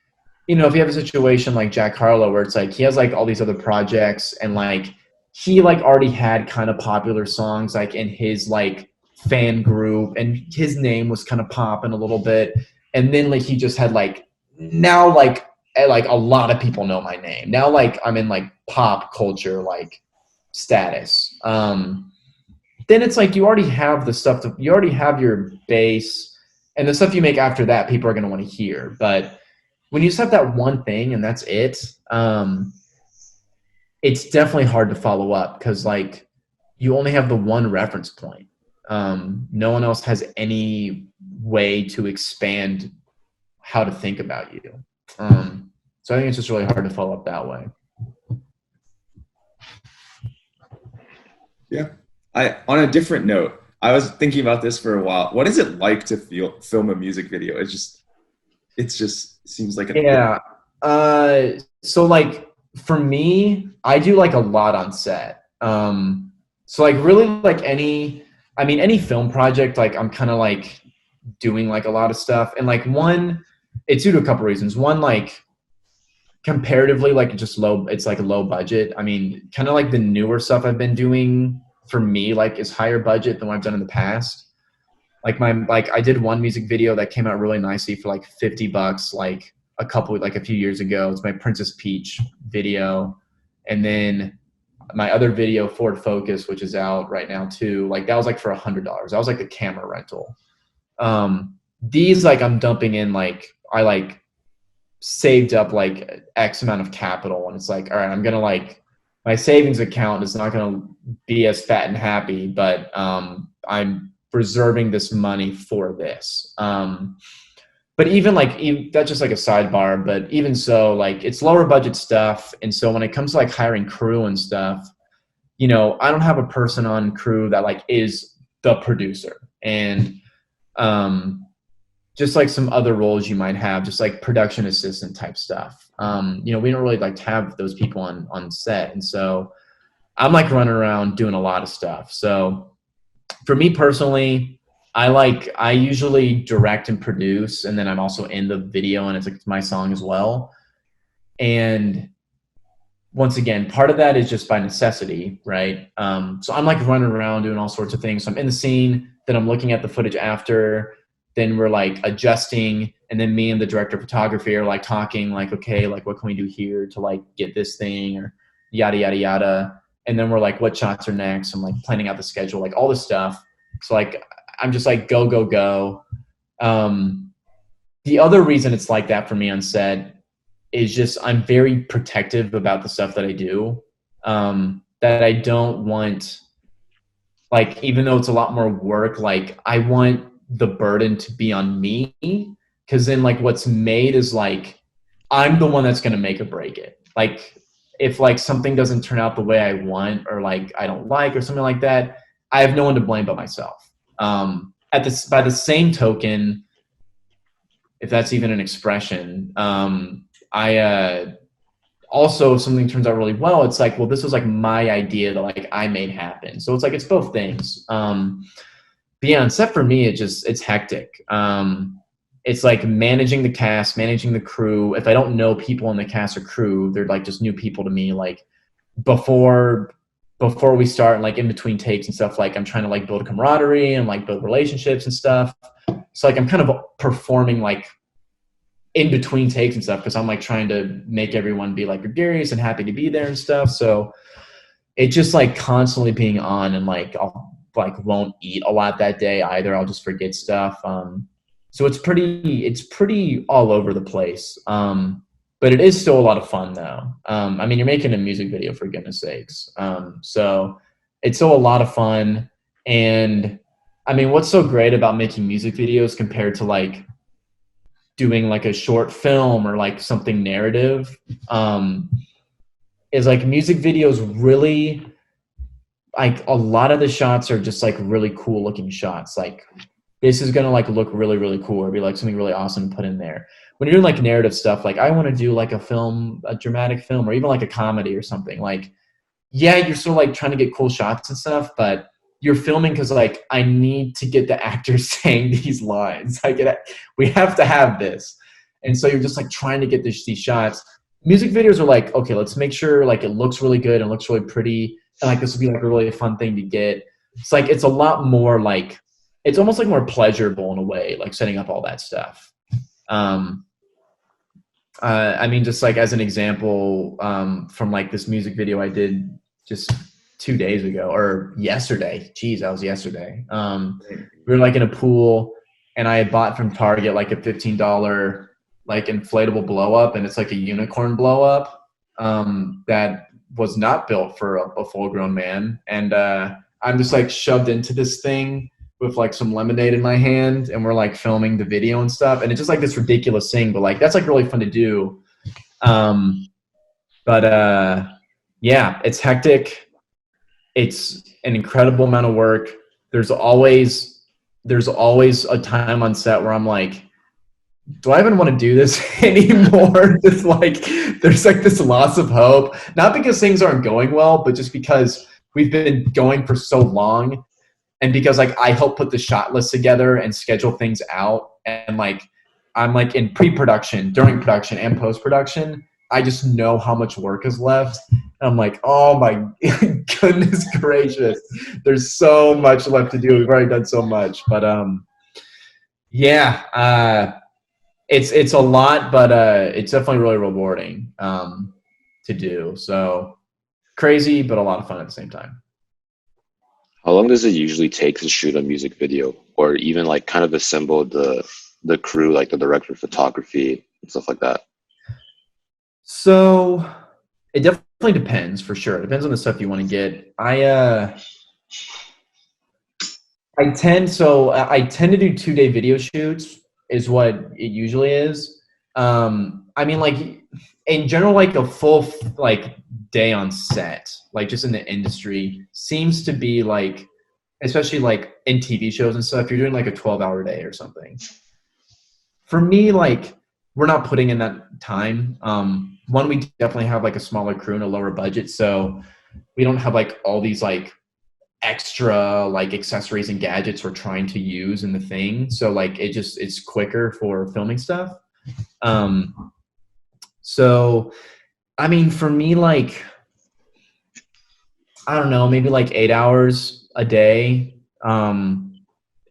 S3: if you have a situation like Jack Harlow where it's like he has like all these other projects and like he like already had kind of popular songs like in his like fan group and his name was kind of popping a little bit. And then like he just had like now like a lot of people know my name. Now like I'm in like pop culture like status. Then it's like you already have the stuff you already have your base and the stuff you make after that people are going to want to hear. But when you just have that one thing and that's it, it's definitely hard to follow up because like you only have the one reference point. No one else has any way to expand how to think about you. So I think it's just really hard to follow up that way.
S2: Yeah. On a different note, I was thinking about this for a while. What is it like to film a music video? It just seems like
S3: so like for me, I do like a lot on set. So like really like any I mean, any film project, like I'm kind of like doing like a lot of stuff, and like it's due to a couple reasons. One, like comparatively, like just low, it's like a low budget. I mean, kind of like the newer stuff I've been doing for me, like is higher budget than what I've done in the past. Like I did one music video that came out really nicely for like $50, like a few years ago. It's my Princess Peach video. And then my other video, Ford Focus, which is out right now too, like that was like for $100. That was like the camera rental. These, like I'm dumping in, like I like saved up like X amount of capital, and it's like, all right, I'm gonna like, my savings account is not gonna be as fat and happy, but I'm reserving this money for this. But even like, that's just like a sidebar, but even so, like it's lower budget stuff. And so when it comes to like hiring crew and stuff, you know, I don't have a person on crew that like is the producer. And just like some other roles you might have, just like production assistant type stuff. You know, we don't really like to have those people on set. And so I'm like running around doing a lot of stuff. So for me personally, I usually direct and produce, and then I'm also in the video, and it's like my song as well. And once again, part of that is just by necessity, right? So I'm like running around doing all sorts of things. So I'm in the scene, then I'm looking at the footage after, then we're like adjusting, and then me and the director of photography are like talking, like, okay, like what can we do here to like get this thing, or yada, yada, yada. And then we're like, what shots are next? I'm like planning out the schedule, like all this stuff. So like, I'm just like, go, go, go. The other reason it's like that for me on set is just, I'm very protective about the stuff that I do. That I don't want, like, even though it's a lot more work, like I want the burden to be on me. Cause then like what's made is like, I'm the one that's going to make or break it. Like if like something doesn't turn out the way I want, or like I don't like, or something like that, I have no one to blame but myself. By the same token, if that's even an expression, I also, if something turns out really well, it's like, well, this was like my idea that like I made happen. So it's like, it's both things. But yeah, on set for me, it's hectic. It's like managing the cast, managing the crew. If I don't know people in the cast or crew, they're like just new people to me. Like before we start, and like in between takes and stuff, like I'm trying to like build camaraderie and like build relationships and stuff. So like I'm kind of performing like in between takes and stuff, because I'm like trying to make everyone be like gregarious and happy to be there and stuff. So it's just like constantly being on, and like I'll like won't eat a lot that day either. I'll just forget stuff. So it's pretty all over the place. But it is still a lot of fun though. I mean, you're making a music video, for goodness sakes. So it's still a lot of fun. And I mean, what's so great about making music videos compared to like doing like a short film or like something narrative, is like music videos really, like a lot of the shots are just like really cool looking shots. Like this is going to like look really, really cool, or be like something really awesome to put in there. When you're doing like narrative stuff, like I want to do like a film, a dramatic film, or even like a comedy or something, like, yeah, you're still like trying to get cool shots and stuff, but you're filming because like I need to get the actors saying these lines. We have to have this. And so you're just like trying to get these shots. Music videos are like, okay, let's make sure like it looks really good and looks really pretty. And like this will be like a really fun thing to get. It's like, it's a lot more like, it's almost like more pleasurable in a way, like setting up all that stuff. I mean, just like as an example, from like this music video I did just 2 days ago, or yesterday. Geez, that was yesterday. We were like in a pool, and I had bought from Target like a $15 like inflatable blow up, and it's like a unicorn blow up that was not built for a full grown man. And I'm just like shoved into this thing with like some lemonade in my hand, and we're like filming the video and stuff, and it's just like this ridiculous thing, but like that's like really fun to do. Yeah, it's hectic. It's an incredible amount of work. There's always a time on set where I'm like, do I even want to do this anymore? Just like there's like this loss of hope, not because things aren't going well, but just because we've been going for so long. And because like I help put the shot list together and schedule things out, and like I'm like in pre-production, during production, and post-production, I just know how much work is left. And I'm like, oh my goodness gracious, there's so much left to do. We've already done so much, but yeah, it's a lot, but it's definitely really rewarding to do. So crazy, but a lot of fun at the same time.
S1: How long does it usually take to shoot a music video, or even like kind of assemble the crew, like the director of photography and stuff like that?
S3: So it definitely depends, for sure. It depends on the stuff you want to get. I tend to do 2-day video shoots is what it usually is. I mean, like in general, like a full like day on set, like just in the industry, seems to be like, especially like in TV shows and stuff, you're doing like a 12-hour day or something. For me, like we're not putting in that time. One, we definitely have like a smaller crew and a lower budget, so we don't have like all these like extra like accessories and gadgets we're trying to use in the thing. So like it's quicker for filming stuff. So I mean, for me, like I don't know, maybe like 8 hours a day.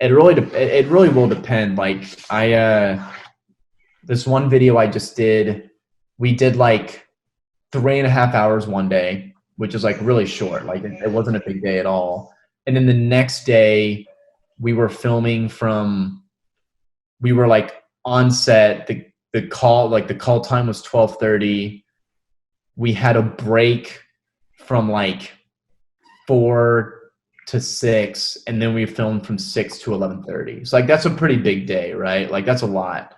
S3: It really will depend. Like this one video I just did, we did like 3.5 hours one day, which is like really short. Like it wasn't a big day at all. And then the next day we were filming we were like on set. The call time was 12:30. We had a break from like 4 to 6, and then we filmed from 6 to 11:30. So like that's a pretty big day, right? Like that's a lot.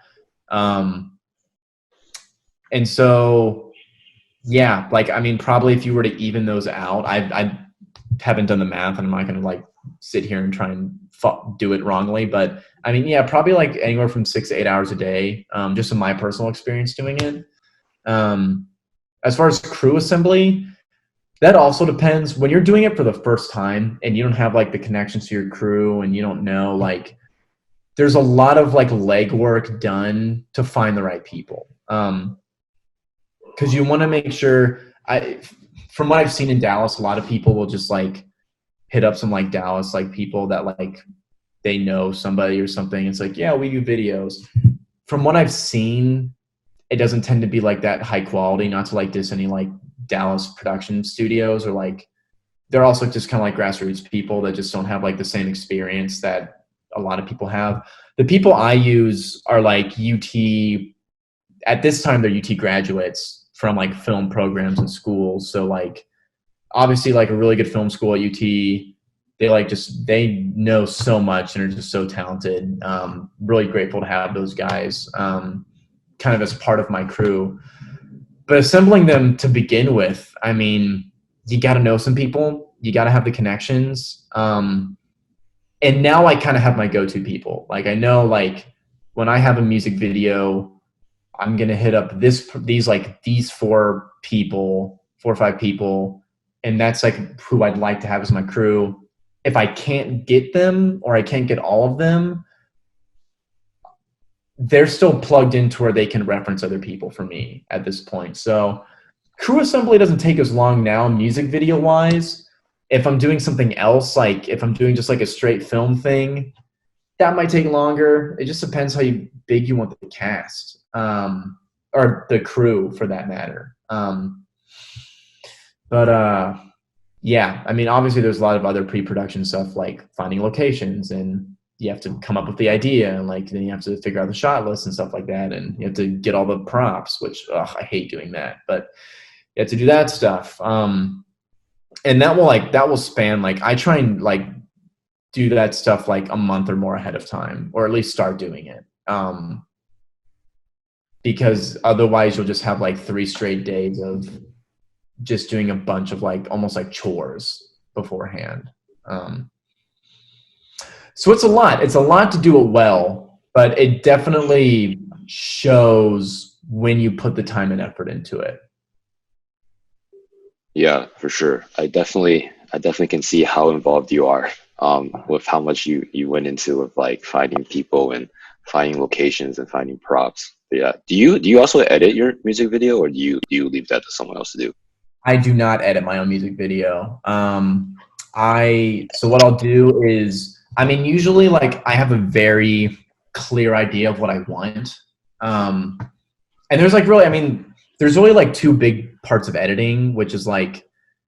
S3: And so yeah, like I mean, probably if you were to even those out, I haven't done the math, and I'm not gonna like sit here and try and do it wrongly, but I mean, yeah, probably like anywhere from 6 to 8 hours a day, just in my personal experience doing it. As far as crew assembly, that also depends. When you're doing it for the first time and you don't have like the connections to your crew, and you don't know, like there's a lot of like legwork done to find the right people. Because you want to make sure, from what I've seen in Dallas, a lot of people will just like hit up some like Dallas like people that like they know somebody or something. It's like, yeah, we do videos. From what I've seen, it doesn't tend to be like that high quality. Not to like diss any like Dallas production studios, or like they're also just kind of like grassroots people that just don't have like the same experience that a lot of people have. The people I use are like UT. At this time, they're UT graduates from like film programs and schools. So like obviously like a really good film school at UT, they know so much and are just so talented. Really grateful to have those guys kind of as part of my crew. But assembling them to begin with, I mean, you got to know some people, you got to have the connections. And now I kind of have my go-to people. Like I know, like when I have a music video, I'm going to hit up these 4 or 5 people. And that's like who I'd like to have as my crew. If I can't get them, or I can't get all of them, they're still plugged into where they can reference other people for me at this point. So crew assembly doesn't take as long now, music video wise. If I'm doing something else, like if I'm doing just like a straight film thing, that might take longer. It just depends how big you want the cast, or the crew for that matter. But yeah, I mean, obviously there's a lot of other pre-production stuff like finding locations, and you have to come up with the idea, and like then you have to figure out the shot list and stuff like that, and you have to get all the props, which I hate doing that, but you have to do that stuff. And that will span, like I try and like do that stuff like a month or more ahead of time, or at least start doing it. Because otherwise you'll just have like 3 straight days of just doing a bunch of like almost like chores beforehand. So it's a lot to do it well, but it definitely shows when you put the time and effort into it.
S1: Yeah, for sure. I definitely can see how involved you are. with how much you went into with like finding people and finding locations and finding props. But yeah. Do you also edit your music video, or do you leave that to someone else to do?
S3: I do not edit my own music video. So what I'll do is, I mean, usually like I have a very clear idea of what I want. Um, and there's like really, I mean, there's really like two big parts of editing, which is like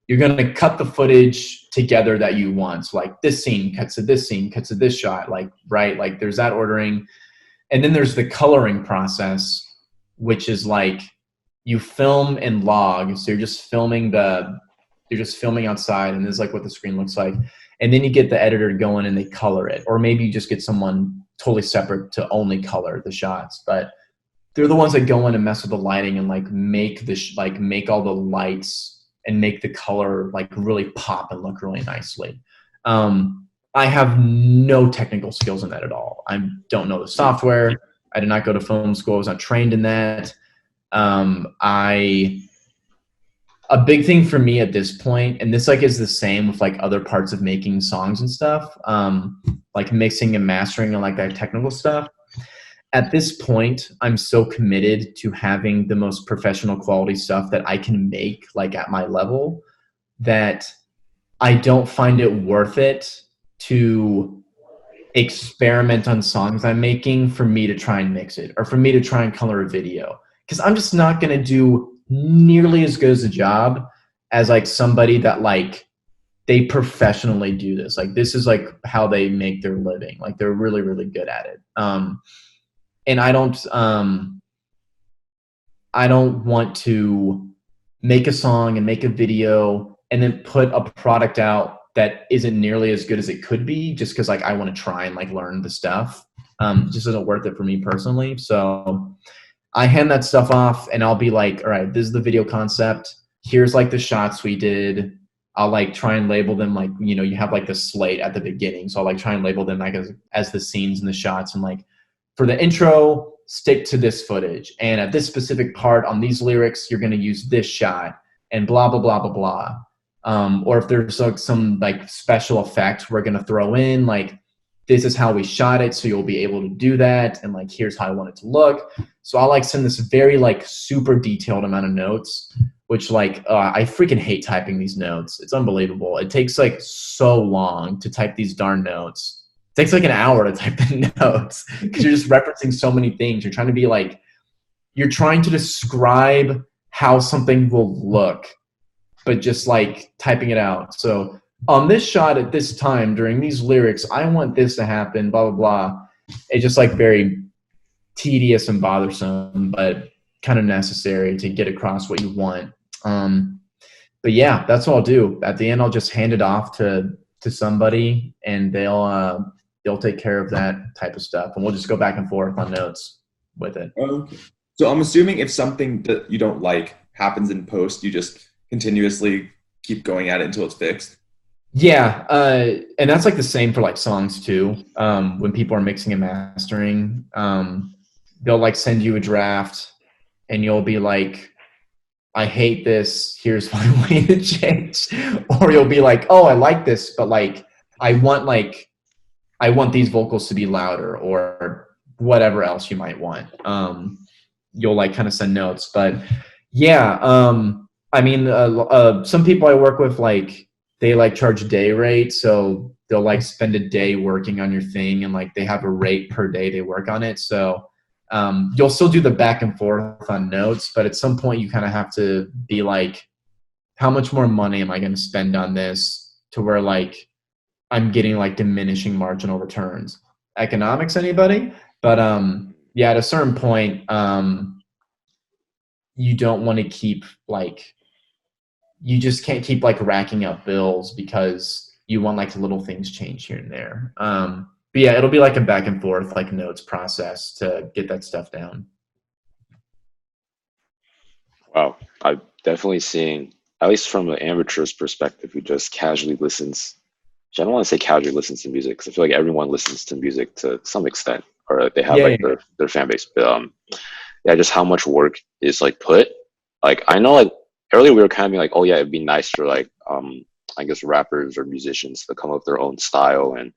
S3: you're gonna cut the footage together that you want. So like this scene cuts to this scene, cuts to this shot, like right, like there's that ordering. And then there's the coloring process, which is like you film and log. So you're just filming outside, and this is like what the screen looks like. And then you get the editor going and they color it. Or maybe you just get someone totally separate to only color the shots. But they're the ones that go in and mess with the lighting and like make make all the lights and make the color like really pop and look really nicely. I have no technical skills in that at all. I don't know the software. I did not go to film school. I was not trained in that. A big thing for me at this point, and this like is the same with like other parts of making songs and stuff, like mixing and mastering and like that technical stuff. At this point, I'm so committed to having the most professional quality stuff that I can make like at my level that I don't find it worth it to experiment on songs I'm making for me to try and mix it or for me to try and color a video. Because I'm just not going to do nearly as good as a job as like somebody that like they professionally do this. Like this is like how they make their living. Like they're really, really good at it. And I don't want to make a song and make a video and then put a product out that isn't nearly as good as it could be just because like I want to try and like learn the stuff. It just isn't worth it for me personally. So I hand that stuff off and I'll be like, all right, this is the video concept. Here's like the shots we did. I'll like try and label them like, you know, you have like the slate at the beginning. So I'll like try and label them like as the scenes and the shots, and like for the intro, stick to this footage. And at this specific part on these lyrics, you're going to use this shot and blah, blah, blah, blah, blah. Or if there's like some like special effect we're going to throw in, like this is how we shot it. So you'll be able to do that. And like, here's how I want it to look. So I'll like send this very like super detailed amount of notes, which like, I freaking hate typing these notes. It's unbelievable. It takes like so long to type these darn notes. It takes like an hour to type the notes because you're just referencing so many things. You're trying to be like, you're trying to describe how something will look, but just like typing it out. So on this shot at this time during these lyrics, I want this to happen, blah, blah, blah. It's just like very tedious and bothersome, but kind of necessary to get across what you want. But yeah, that's what I'll do. At the end, I'll just hand it off to somebody and they'll take care of that type of stuff. And we'll just go back and forth on notes with it.
S2: Okay. So I'm assuming if something that you don't like happens in post, you just continuously keep going at it until it's fixed.
S3: Yeah. And that's like the same for like songs too. When people are mixing and mastering, they'll like send you a draft and you'll be like, I hate this. Here's what I want to change. Or you'll be like, oh, I like this, but like, I want these vocals to be louder or whatever else you might want. You'll like kind of send notes, but yeah. I mean, some people I work with, like they like charge day rate. So they'll like spend a day working on your thing and like they have a rate per day they work on it. So you'll still do the back and forth on notes, but at some point you kind of have to be like, how much more money am I going to spend on this to where like I'm getting like diminishing marginal returns? Economics, anybody? But yeah, at a certain point, you don't want to keep like, you just can't keep like racking up bills because you want like little things change here and there. But yeah, it'll be like a back and forth like notes process to get that stuff down.
S1: Wow, I've definitely seen, at least from an amateur's perspective, who just casually listens. I don't want to say casually listens to music because I feel like everyone listens to music to some extent, or like, they have like their fan base. But yeah, just how much work is like put. Like I know, like earlier we were kind of being like, oh yeah, it'd be nice for like I guess, rappers or musicians to come up with their own style, and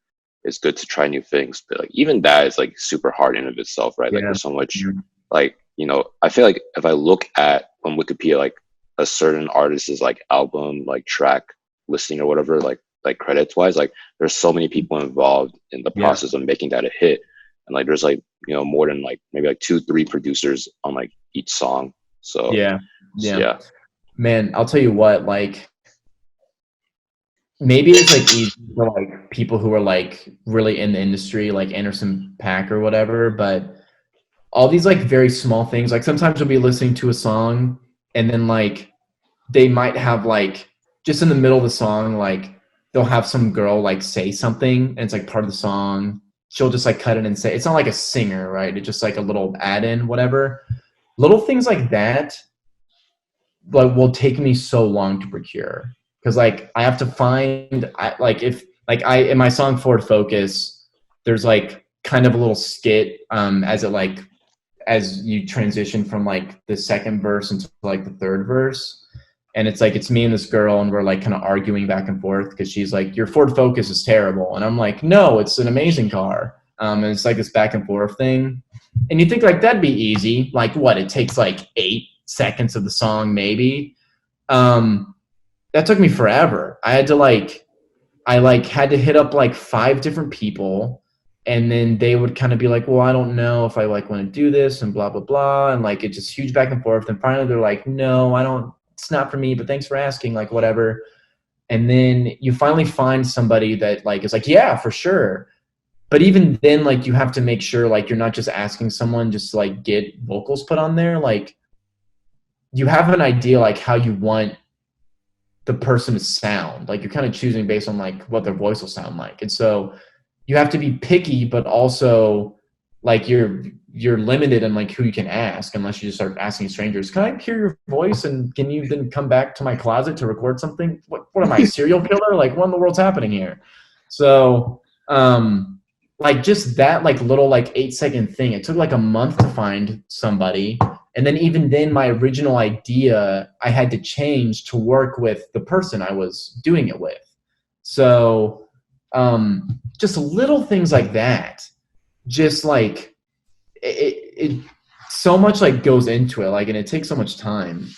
S1: it's good to try new things. But like even that is like super hard in of itself, right? Like
S3: Yeah.
S1: there's so much, like, you know, I feel like if I look at on Wikipedia like a certain artist's like album, like track listing or whatever, like credits wise, like there's so many people involved in the process of making that a hit. And like there's like, you know, more than like maybe like 2-3 producers on like each song. So
S3: Yeah.
S1: yeah.
S3: Man, I'll tell you what, like maybe it's like easy for like people who are like really in the industry, like Anderson .Paak or whatever, but all these like very small things, like sometimes you'll be listening to a song and then like they might have like just in the middle of the song, like they'll have some girl like say something and it's like part of the song. She'll just like cut it and say, it's not like a singer, right? It's just like a little add in, whatever. Little things like that like will take me so long to procure. Cause like I have to find like if like I in my song Ford Focus, there's like kind of a little skit as it like as you transition from like the second verse into like the third verse. And it's like, it's me and this girl and we're like kind of arguing back and forth because she's like, your Ford Focus is terrible. And I'm like, no, it's an amazing car. And it's like this back and forth thing. And you think like that'd be easy. Like what? It takes like 8 seconds of the song, maybe. That took me forever. I had to hit up like 5 different people. And then they would kind of be like, well, I don't know if I like want to do this and blah, blah, blah. And like, it's just huge back and forth. And finally they're like, no, I don't, it's not for me, but thanks for asking, like whatever. And then you finally find somebody that like, is like, yeah, for sure. But even then, like you have to make sure like, you're not just asking someone just to like get vocals put on there. Like you have an idea, like how you want the person to sound. Like you're kind of choosing based on like what their voice will sound like. And so you have to be picky, but also like you're limited in like who you can ask unless you just start asking strangers, can I hear your voice and can you then come back to my closet to record something? What am I, a serial killer? Like what in the world's happening here? So like just that like little like 8-second thing, it took like a month to find somebody. And then even then my original idea, I had to change to work with the person I was doing it with. So just little things like that, just like it so much like goes into it, like, and it takes so much time.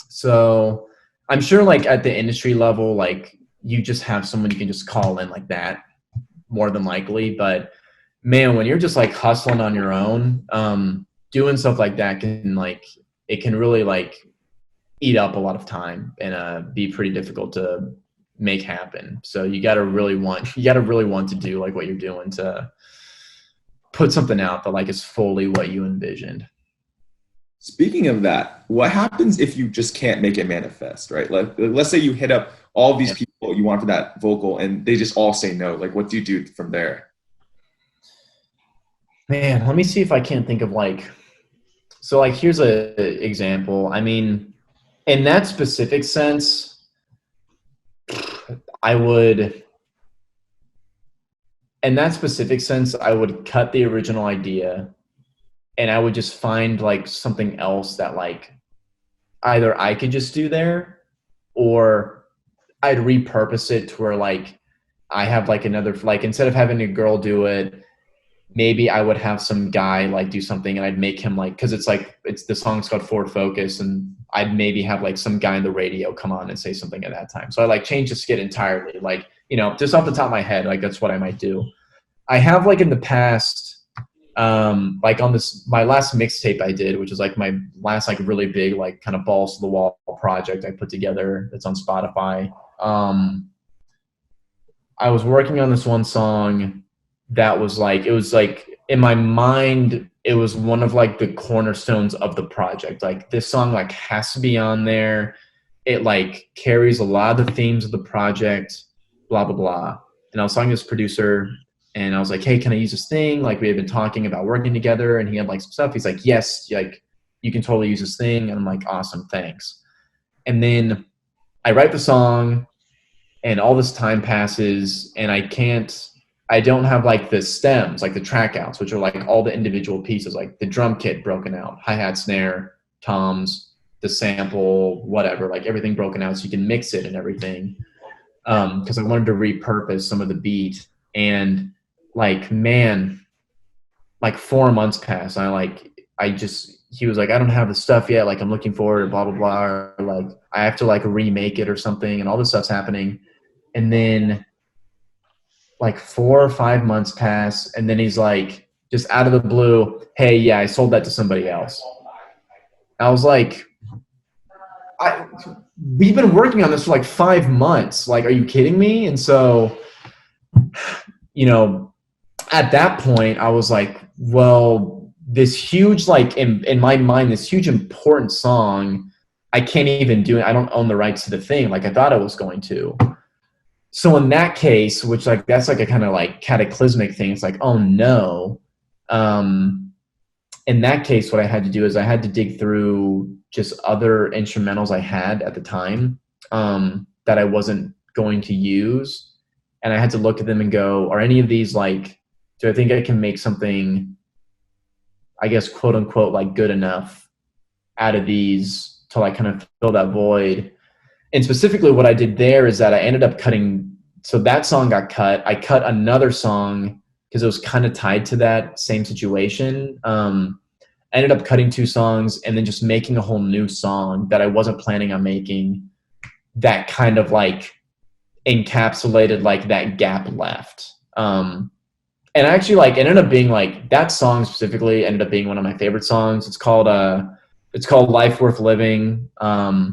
S3: So I'm sure like at the industry level, like you just have someone you can just call in like that more than likely. But man, when you're just like hustling on your own, doing stuff like that can like, it can really like eat up a lot of time and be pretty difficult to make happen. So you got to really want to do like what you're doing to put something out that like is fully what you envisioned.
S2: Speaking of that, what happens if you just can't make it manifest, right? Like, let's say you hit up all these people you want for that vocal and they just all say no. Like, what do you do from there?
S3: Man, let me see if I can't think of like, so like, here's a example. I mean, in that specific sense, I would cut the original idea and I would just find like something else that like either I could just do there or I'd repurpose it to where like I have like another, like instead of having a girl do it, maybe I would have some guy like do something and I'd make him like, cause it's like, the song's called Ford Focus and I'd maybe have like some guy on the radio come on and say something at that time. So I like change the skit entirely. Like, you know, just off the top of my head, like that's what I might do. I have like in the past, like on this, my last mixtape I did, which is like my last like really big, like kind of balls to the wall project I put together that's on Spotify. I was working on this one song that was like, it was like in my mind, it was one of like the cornerstones of the project. Like this song like has to be on there. It like carries a lot of the themes of the project, blah, blah, blah. And I was talking to this producer and I was like, hey, can I use this thing? Like we had been talking about working together and he had like some stuff. He's like, yes, like you can totally use this thing. And I'm like, awesome, thanks. And then I write the song and all this time passes and I don't have like the stems, like the track outs, which are like all the individual pieces, like the drum kit broken out, hi-hat, snare, toms, the sample, whatever, like everything broken out so you can mix it and everything. Because I wanted to repurpose some of the beat. And like, man, like 4 months passed. He was like, I don't have the stuff yet. Like, I'm looking for it, blah, blah, blah. Or like, I have to like remake it or something. And all this stuff's happening. And then like 4 or 5 months pass. And then he's like, just out of the blue, hey, yeah, I sold that to somebody else. I was like, we've been working on this for like 5 months. Like, are you kidding me? And so, you know, at that point, I was like, well, this huge, like in my mind, this huge important song, I can't even do it. I don't own the rights to the thing like I thought I was going to. So in that case, which like that's like a kind of like cataclysmic thing, it's like, oh no. In that case, what I had to do is I had to dig through just other instrumentals I had at the time that I wasn't going to use. And I had to look at them and go, are any of these like, do I think I can make something, I guess, quote unquote, like good enough out of these to like kind of fill that void? And specifically what I did there is that I ended up cutting, so that song got cut. I cut another song because it was kind of tied to that same situation. I ended up cutting 2 songs and then just making a whole new song that I wasn't planning on making, that kind of like encapsulated like that gap left. And actually like it ended up being like, that song specifically ended up being one of my favorite songs. It's called Life Worth Living. I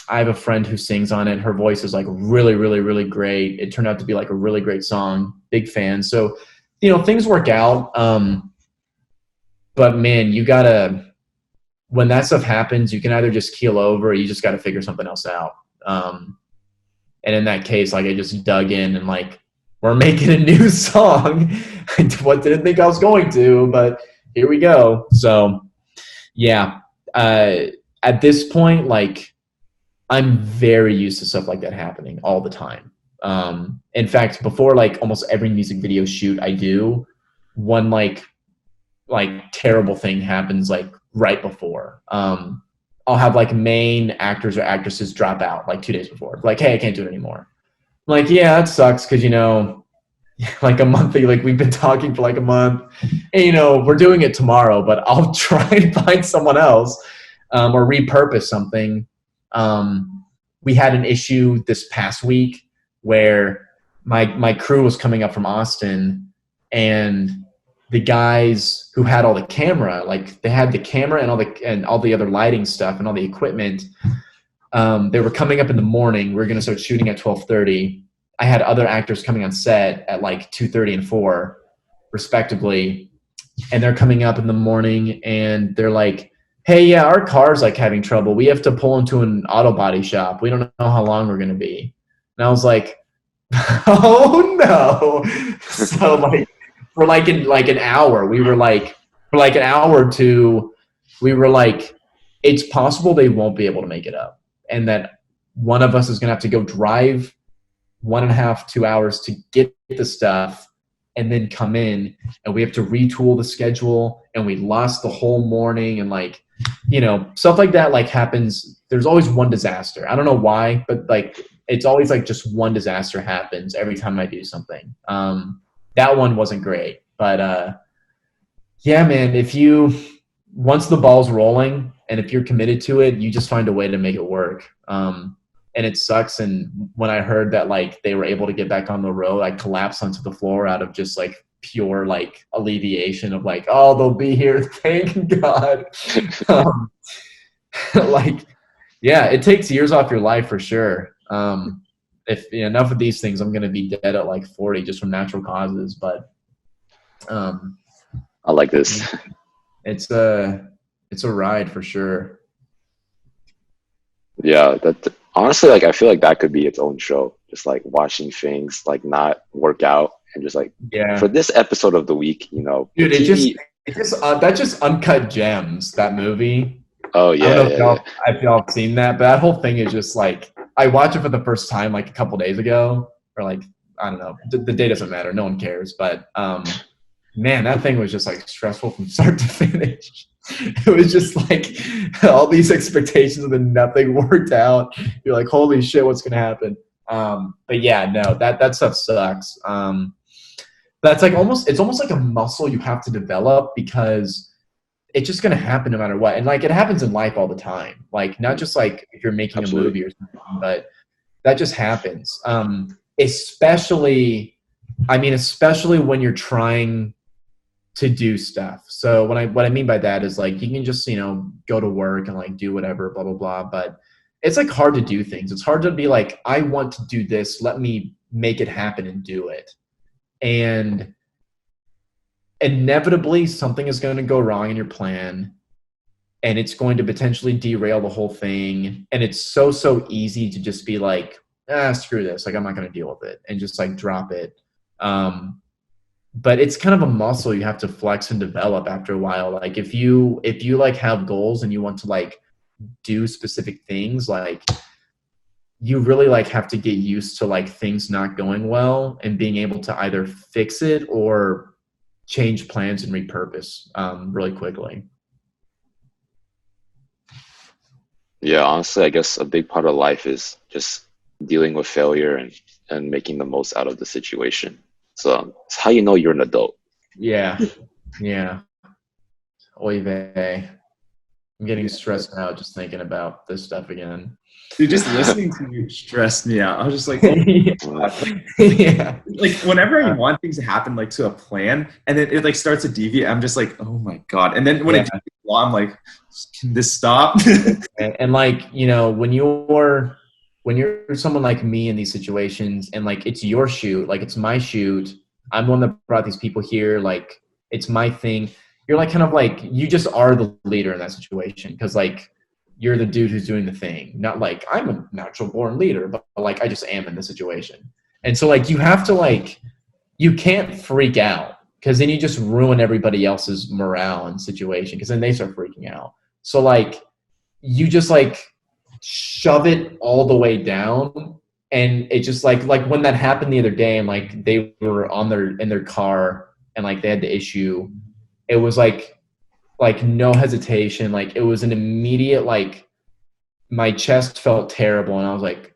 S3: have a friend who sings on it. Her voice is like really, really, really great. It turned out to be like a really great song. Big fan. So, you know, things work out. But man, you gotta, when that stuff happens, you can either just keel over or you just got to figure something else out. And in that case, like I just dug in and like, we're making a new song. What didn't think I was going to, but here we go. So yeah, at this point, like I'm very used to stuff like that happening all the time. In fact, before like almost every music video shoot I do, one like terrible thing happens like right before. I'll have like main actors or actresses drop out like 2 days before. Like, hey, I can't do it anymore. I'm like, yeah, that sucks because, you know, like a month, like we've been talking for like a month and, you know, we're doing it tomorrow, but I'll try and find someone else or repurpose something. We had an issue this past week where my crew was coming up from Austin and the guys who had all the camera, like they had the camera and all the other lighting stuff and all the equipment. They were coming up in the morning. We were going to start shooting at 12:30. I had other actors coming on set at like 2:30 and 4 respectively. And they're coming up in the morning and they're like, hey, yeah, our car's like having trouble. We have to pull into an auto body shop. We don't know how long we're going to be. And I was like, oh no. So like, for like an hour, we were like, for like an hour or two, we were like, it's possible they won't be able to make it up. And that one of us is going to have to go drive 1.5, 2 hours to get the stuff and then come in, and we have to retool the schedule, and we lost the whole morning, and like, you know, stuff like that like happens. There's always one disaster. I don't know why, but like it's always like just one disaster happens every time I do something. That one wasn't great, but yeah, man, once the ball's rolling and if you're committed to it, you just find a way to make it work. And it sucks. And when I heard that like they were able to get back on the road, I collapsed onto the floor out of just like pure like alleviation of like, oh, they'll be here. Thank God. Like, yeah, it takes years off your life for sure. If enough of these things, I'm going to be dead at like 40 just from natural causes. But
S1: I like this.
S3: It's a ride for sure.
S1: Yeah, that honestly, like I feel like that could be its own show. Just like watching things like not work out and just like for this episode of the week, you know,
S3: dude, that's just uncut gems. That movie.
S1: Oh yeah,
S3: I don't know if y'all have seen that, but that whole thing is just like I watched it for the first time like a couple days ago, or like I don't know. The day doesn't matter. No one cares. But man, that thing was just like stressful from start to finish. it was just like all these expectations and then nothing worked out. You're like, holy shit, what's gonna happen? But yeah, no, that stuff sucks. That's like it's almost like a muscle you have to develop because it's just gonna happen no matter what. And like it happens in life all the time. Like not just like if you're making
S1: Absolutely.
S3: a movie or something, but that just happens. Especially when you're trying to do stuff. So what I mean by that is like you can just, go to work and like do whatever, blah, blah, blah. But it's like hard to do things. It's hard to be like, I want to do this. Let me make it happen and do it. And inevitably something is going to go wrong in your plan and it's going to potentially derail the whole thing. And it's so easy to just be like, screw this. Like, I'm not going to deal with it and just like drop it. But it's kind of a muscle you have to flex and develop after a while. Like if you like have goals and you want to like do specific things, like you really like have to get used to like things not going well and being able to either fix it or change plans and repurpose really quickly.
S1: Yeah, honestly, I guess a big part of life is just dealing with failure and making the most out of the situation. So it's how you know you're an adult.
S3: Yeah. Oy vey. I'm getting stressed out just thinking about this stuff again.
S2: Dude, just listening to you stressed me out. I was just like,
S3: yeah.
S2: Like whenever I want things to happen like to a plan and then it like starts to deviate, I'm just like, oh my God. And then when it deviates, I'm like, can this stop?
S3: and like, when you're someone like me in these situations and like it's your shoot, like it's my shoot, I'm the one that brought these people here, like it's my thing. You're like kind of like you just are the leader in that situation because like you're the dude who's doing the thing, not like I'm a natural born leader, but like I just am in the situation. And so like you have to like you can't freak out because then you just ruin everybody else's morale and situation because then they start freaking out. So like you just like shove it all the way down, and it just like when that happened the other day and like they were in their car and like they had the issue, it was like no hesitation, like it was an immediate like my chest felt terrible and I was like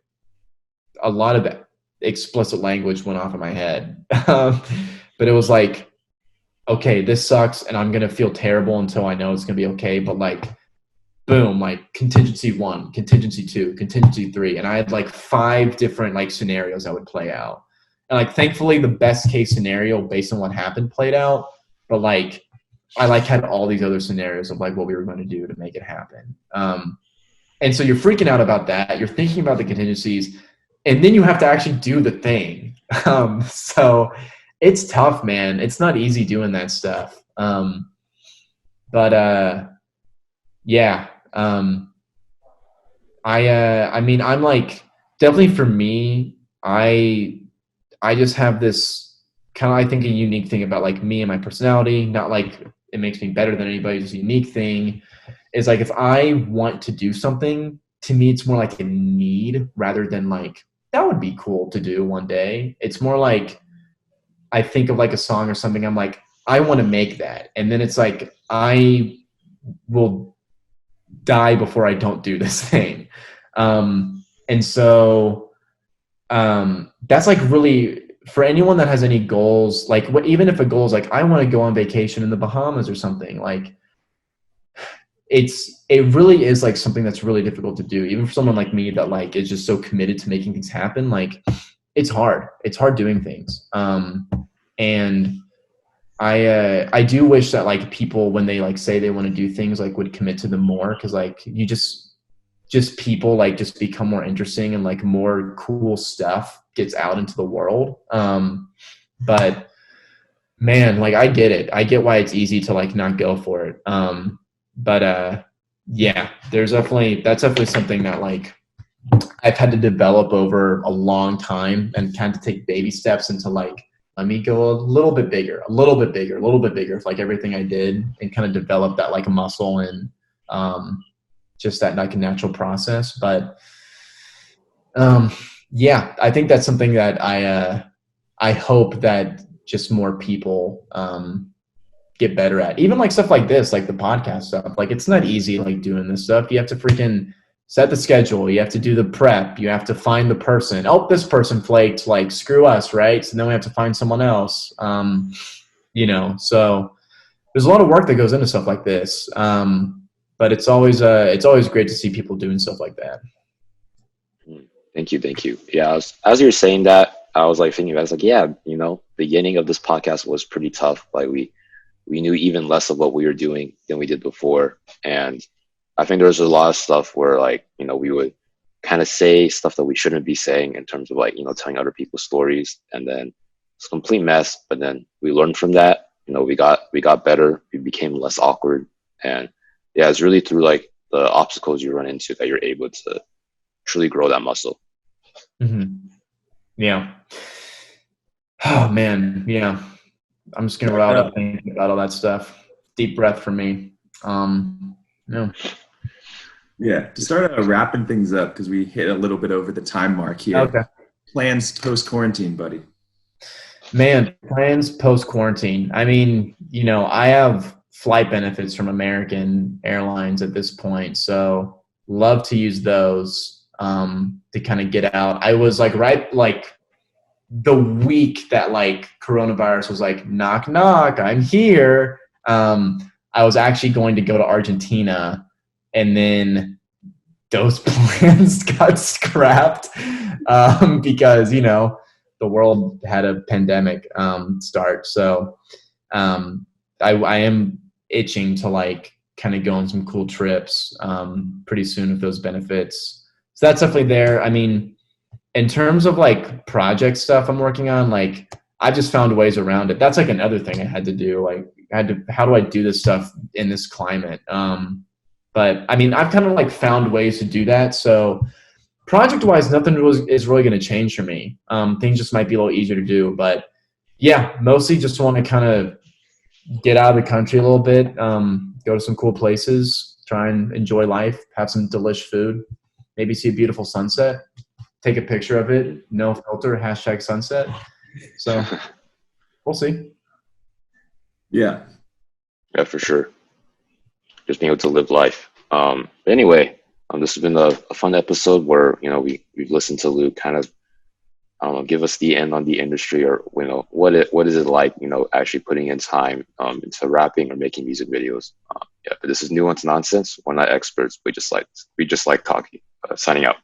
S3: a lot of explicit language went off in my head. But it was like, okay, this sucks and I'm gonna feel terrible until I know it's gonna be okay, but like boom, like contingency 1, contingency 2, contingency 3. And I had like 5 different like scenarios that would play out. And like, thankfully the best case scenario based on what happened played out. But like, I like had all these other scenarios of like what we were going to do to make it happen. And so you're freaking out about that. You're thinking about the contingencies and then you have to actually do the thing. So it's tough, man. It's not easy doing that stuff. Yeah. I mean, I'm like, definitely for me, I just have this kind of, I think a unique thing about like me and my personality, not like it makes me better than anybody, just a unique thing is like, if I want to do something, to me, it's more like a need rather than like, that would be cool to do one day. It's more like, I think of like a song or something. I'm like, I want to make that. And then it's like, I will die before I don't do this thing. And so that's like really for anyone that has any goals, like even if a goal is like, I want to go on vacation in the Bahamas or something, like it really is like something that's really difficult to do. Even for someone like me that like is just so committed to making things happen, like it's hard doing things. And I do wish that like people, when they like say they want to do things, like would commit to them more. Cause like you just people like just become more interesting and like more cool stuff gets out into the world. But man, like I get it. I get why it's easy to like not go for it. But yeah, that's definitely something that like I've had to develop over a long time and kind of take baby steps into like, let me go a little bit bigger with like everything I did and kind of develop that like muscle and just that like a natural process. But yeah, I think that's something that I hope that just more people get better at. Even like stuff like this, like the podcast stuff. Like it's not easy like doing this stuff. You have to freaking set the schedule. You have to do the prep. You have to find the person. Oh, this person flaked. Like screw us, right? So then we have to find someone else. You know, so there's a lot of work that goes into stuff like this. But it's always great to see people doing stuff like that.
S1: Thank you. Yeah, as you're saying that, I was like thinking, I was like, yeah, you know, the beginning of this podcast was pretty tough. Like we knew even less of what we were doing than we did before, and I think there was a lot of stuff where like, you know, we would kind of say stuff that we shouldn't be saying in terms of like, you know, telling other people's stories, and then it's a complete mess. But then we learned from that. You know, we got better. We became less awkward, and yeah, it's really through like the obstacles you run into that you're able to truly grow that muscle.
S3: Mm-hmm. Yeah. Oh man, yeah. I'm just gonna rile up thinking about all that stuff. Deep breath for me. No.
S2: Yeah, to start wrapping things up, because we hit a little bit over the time mark here.
S3: Okay.
S2: Plans post-quarantine, buddy.
S3: Man, plans post-quarantine. I mean, you know, I have flight benefits from American Airlines at this point, so love to use those to kind of get out. I was like the week that like coronavirus was like knock knock, I'm here. I was actually going to go to Argentina, and then those plans got scrapped because, you know, the world had a pandemic start. So I am itching to like kind of go on some cool trips pretty soon with those benefits. So that's definitely there. I mean, in terms of like project stuff I'm working on, like I just found ways around it. That's like another thing I had to do. Like how do I do this stuff in this climate? But I mean, I've kind of like found ways to do that. So project wise, nothing is really going to change for me. Things just might be a little easier to do, but yeah, mostly just want to kind of get out of the country a little bit, go to some cool places, try and enjoy life, have some delish food, maybe see a beautiful sunset, take a picture of it, no filter, #sunset. So we'll see.
S2: Yeah,
S1: for sure. Just being able to live life. But anyway, this has been a fun episode where, you know, we've listened to Luke kind of, I don't know, give us the end on the industry, or, you know, what is it like, you know, actually putting in time into rapping or making music videos. Yeah, but this is Nuanced Nonsense. We're not experts. We just like talking. Signing out.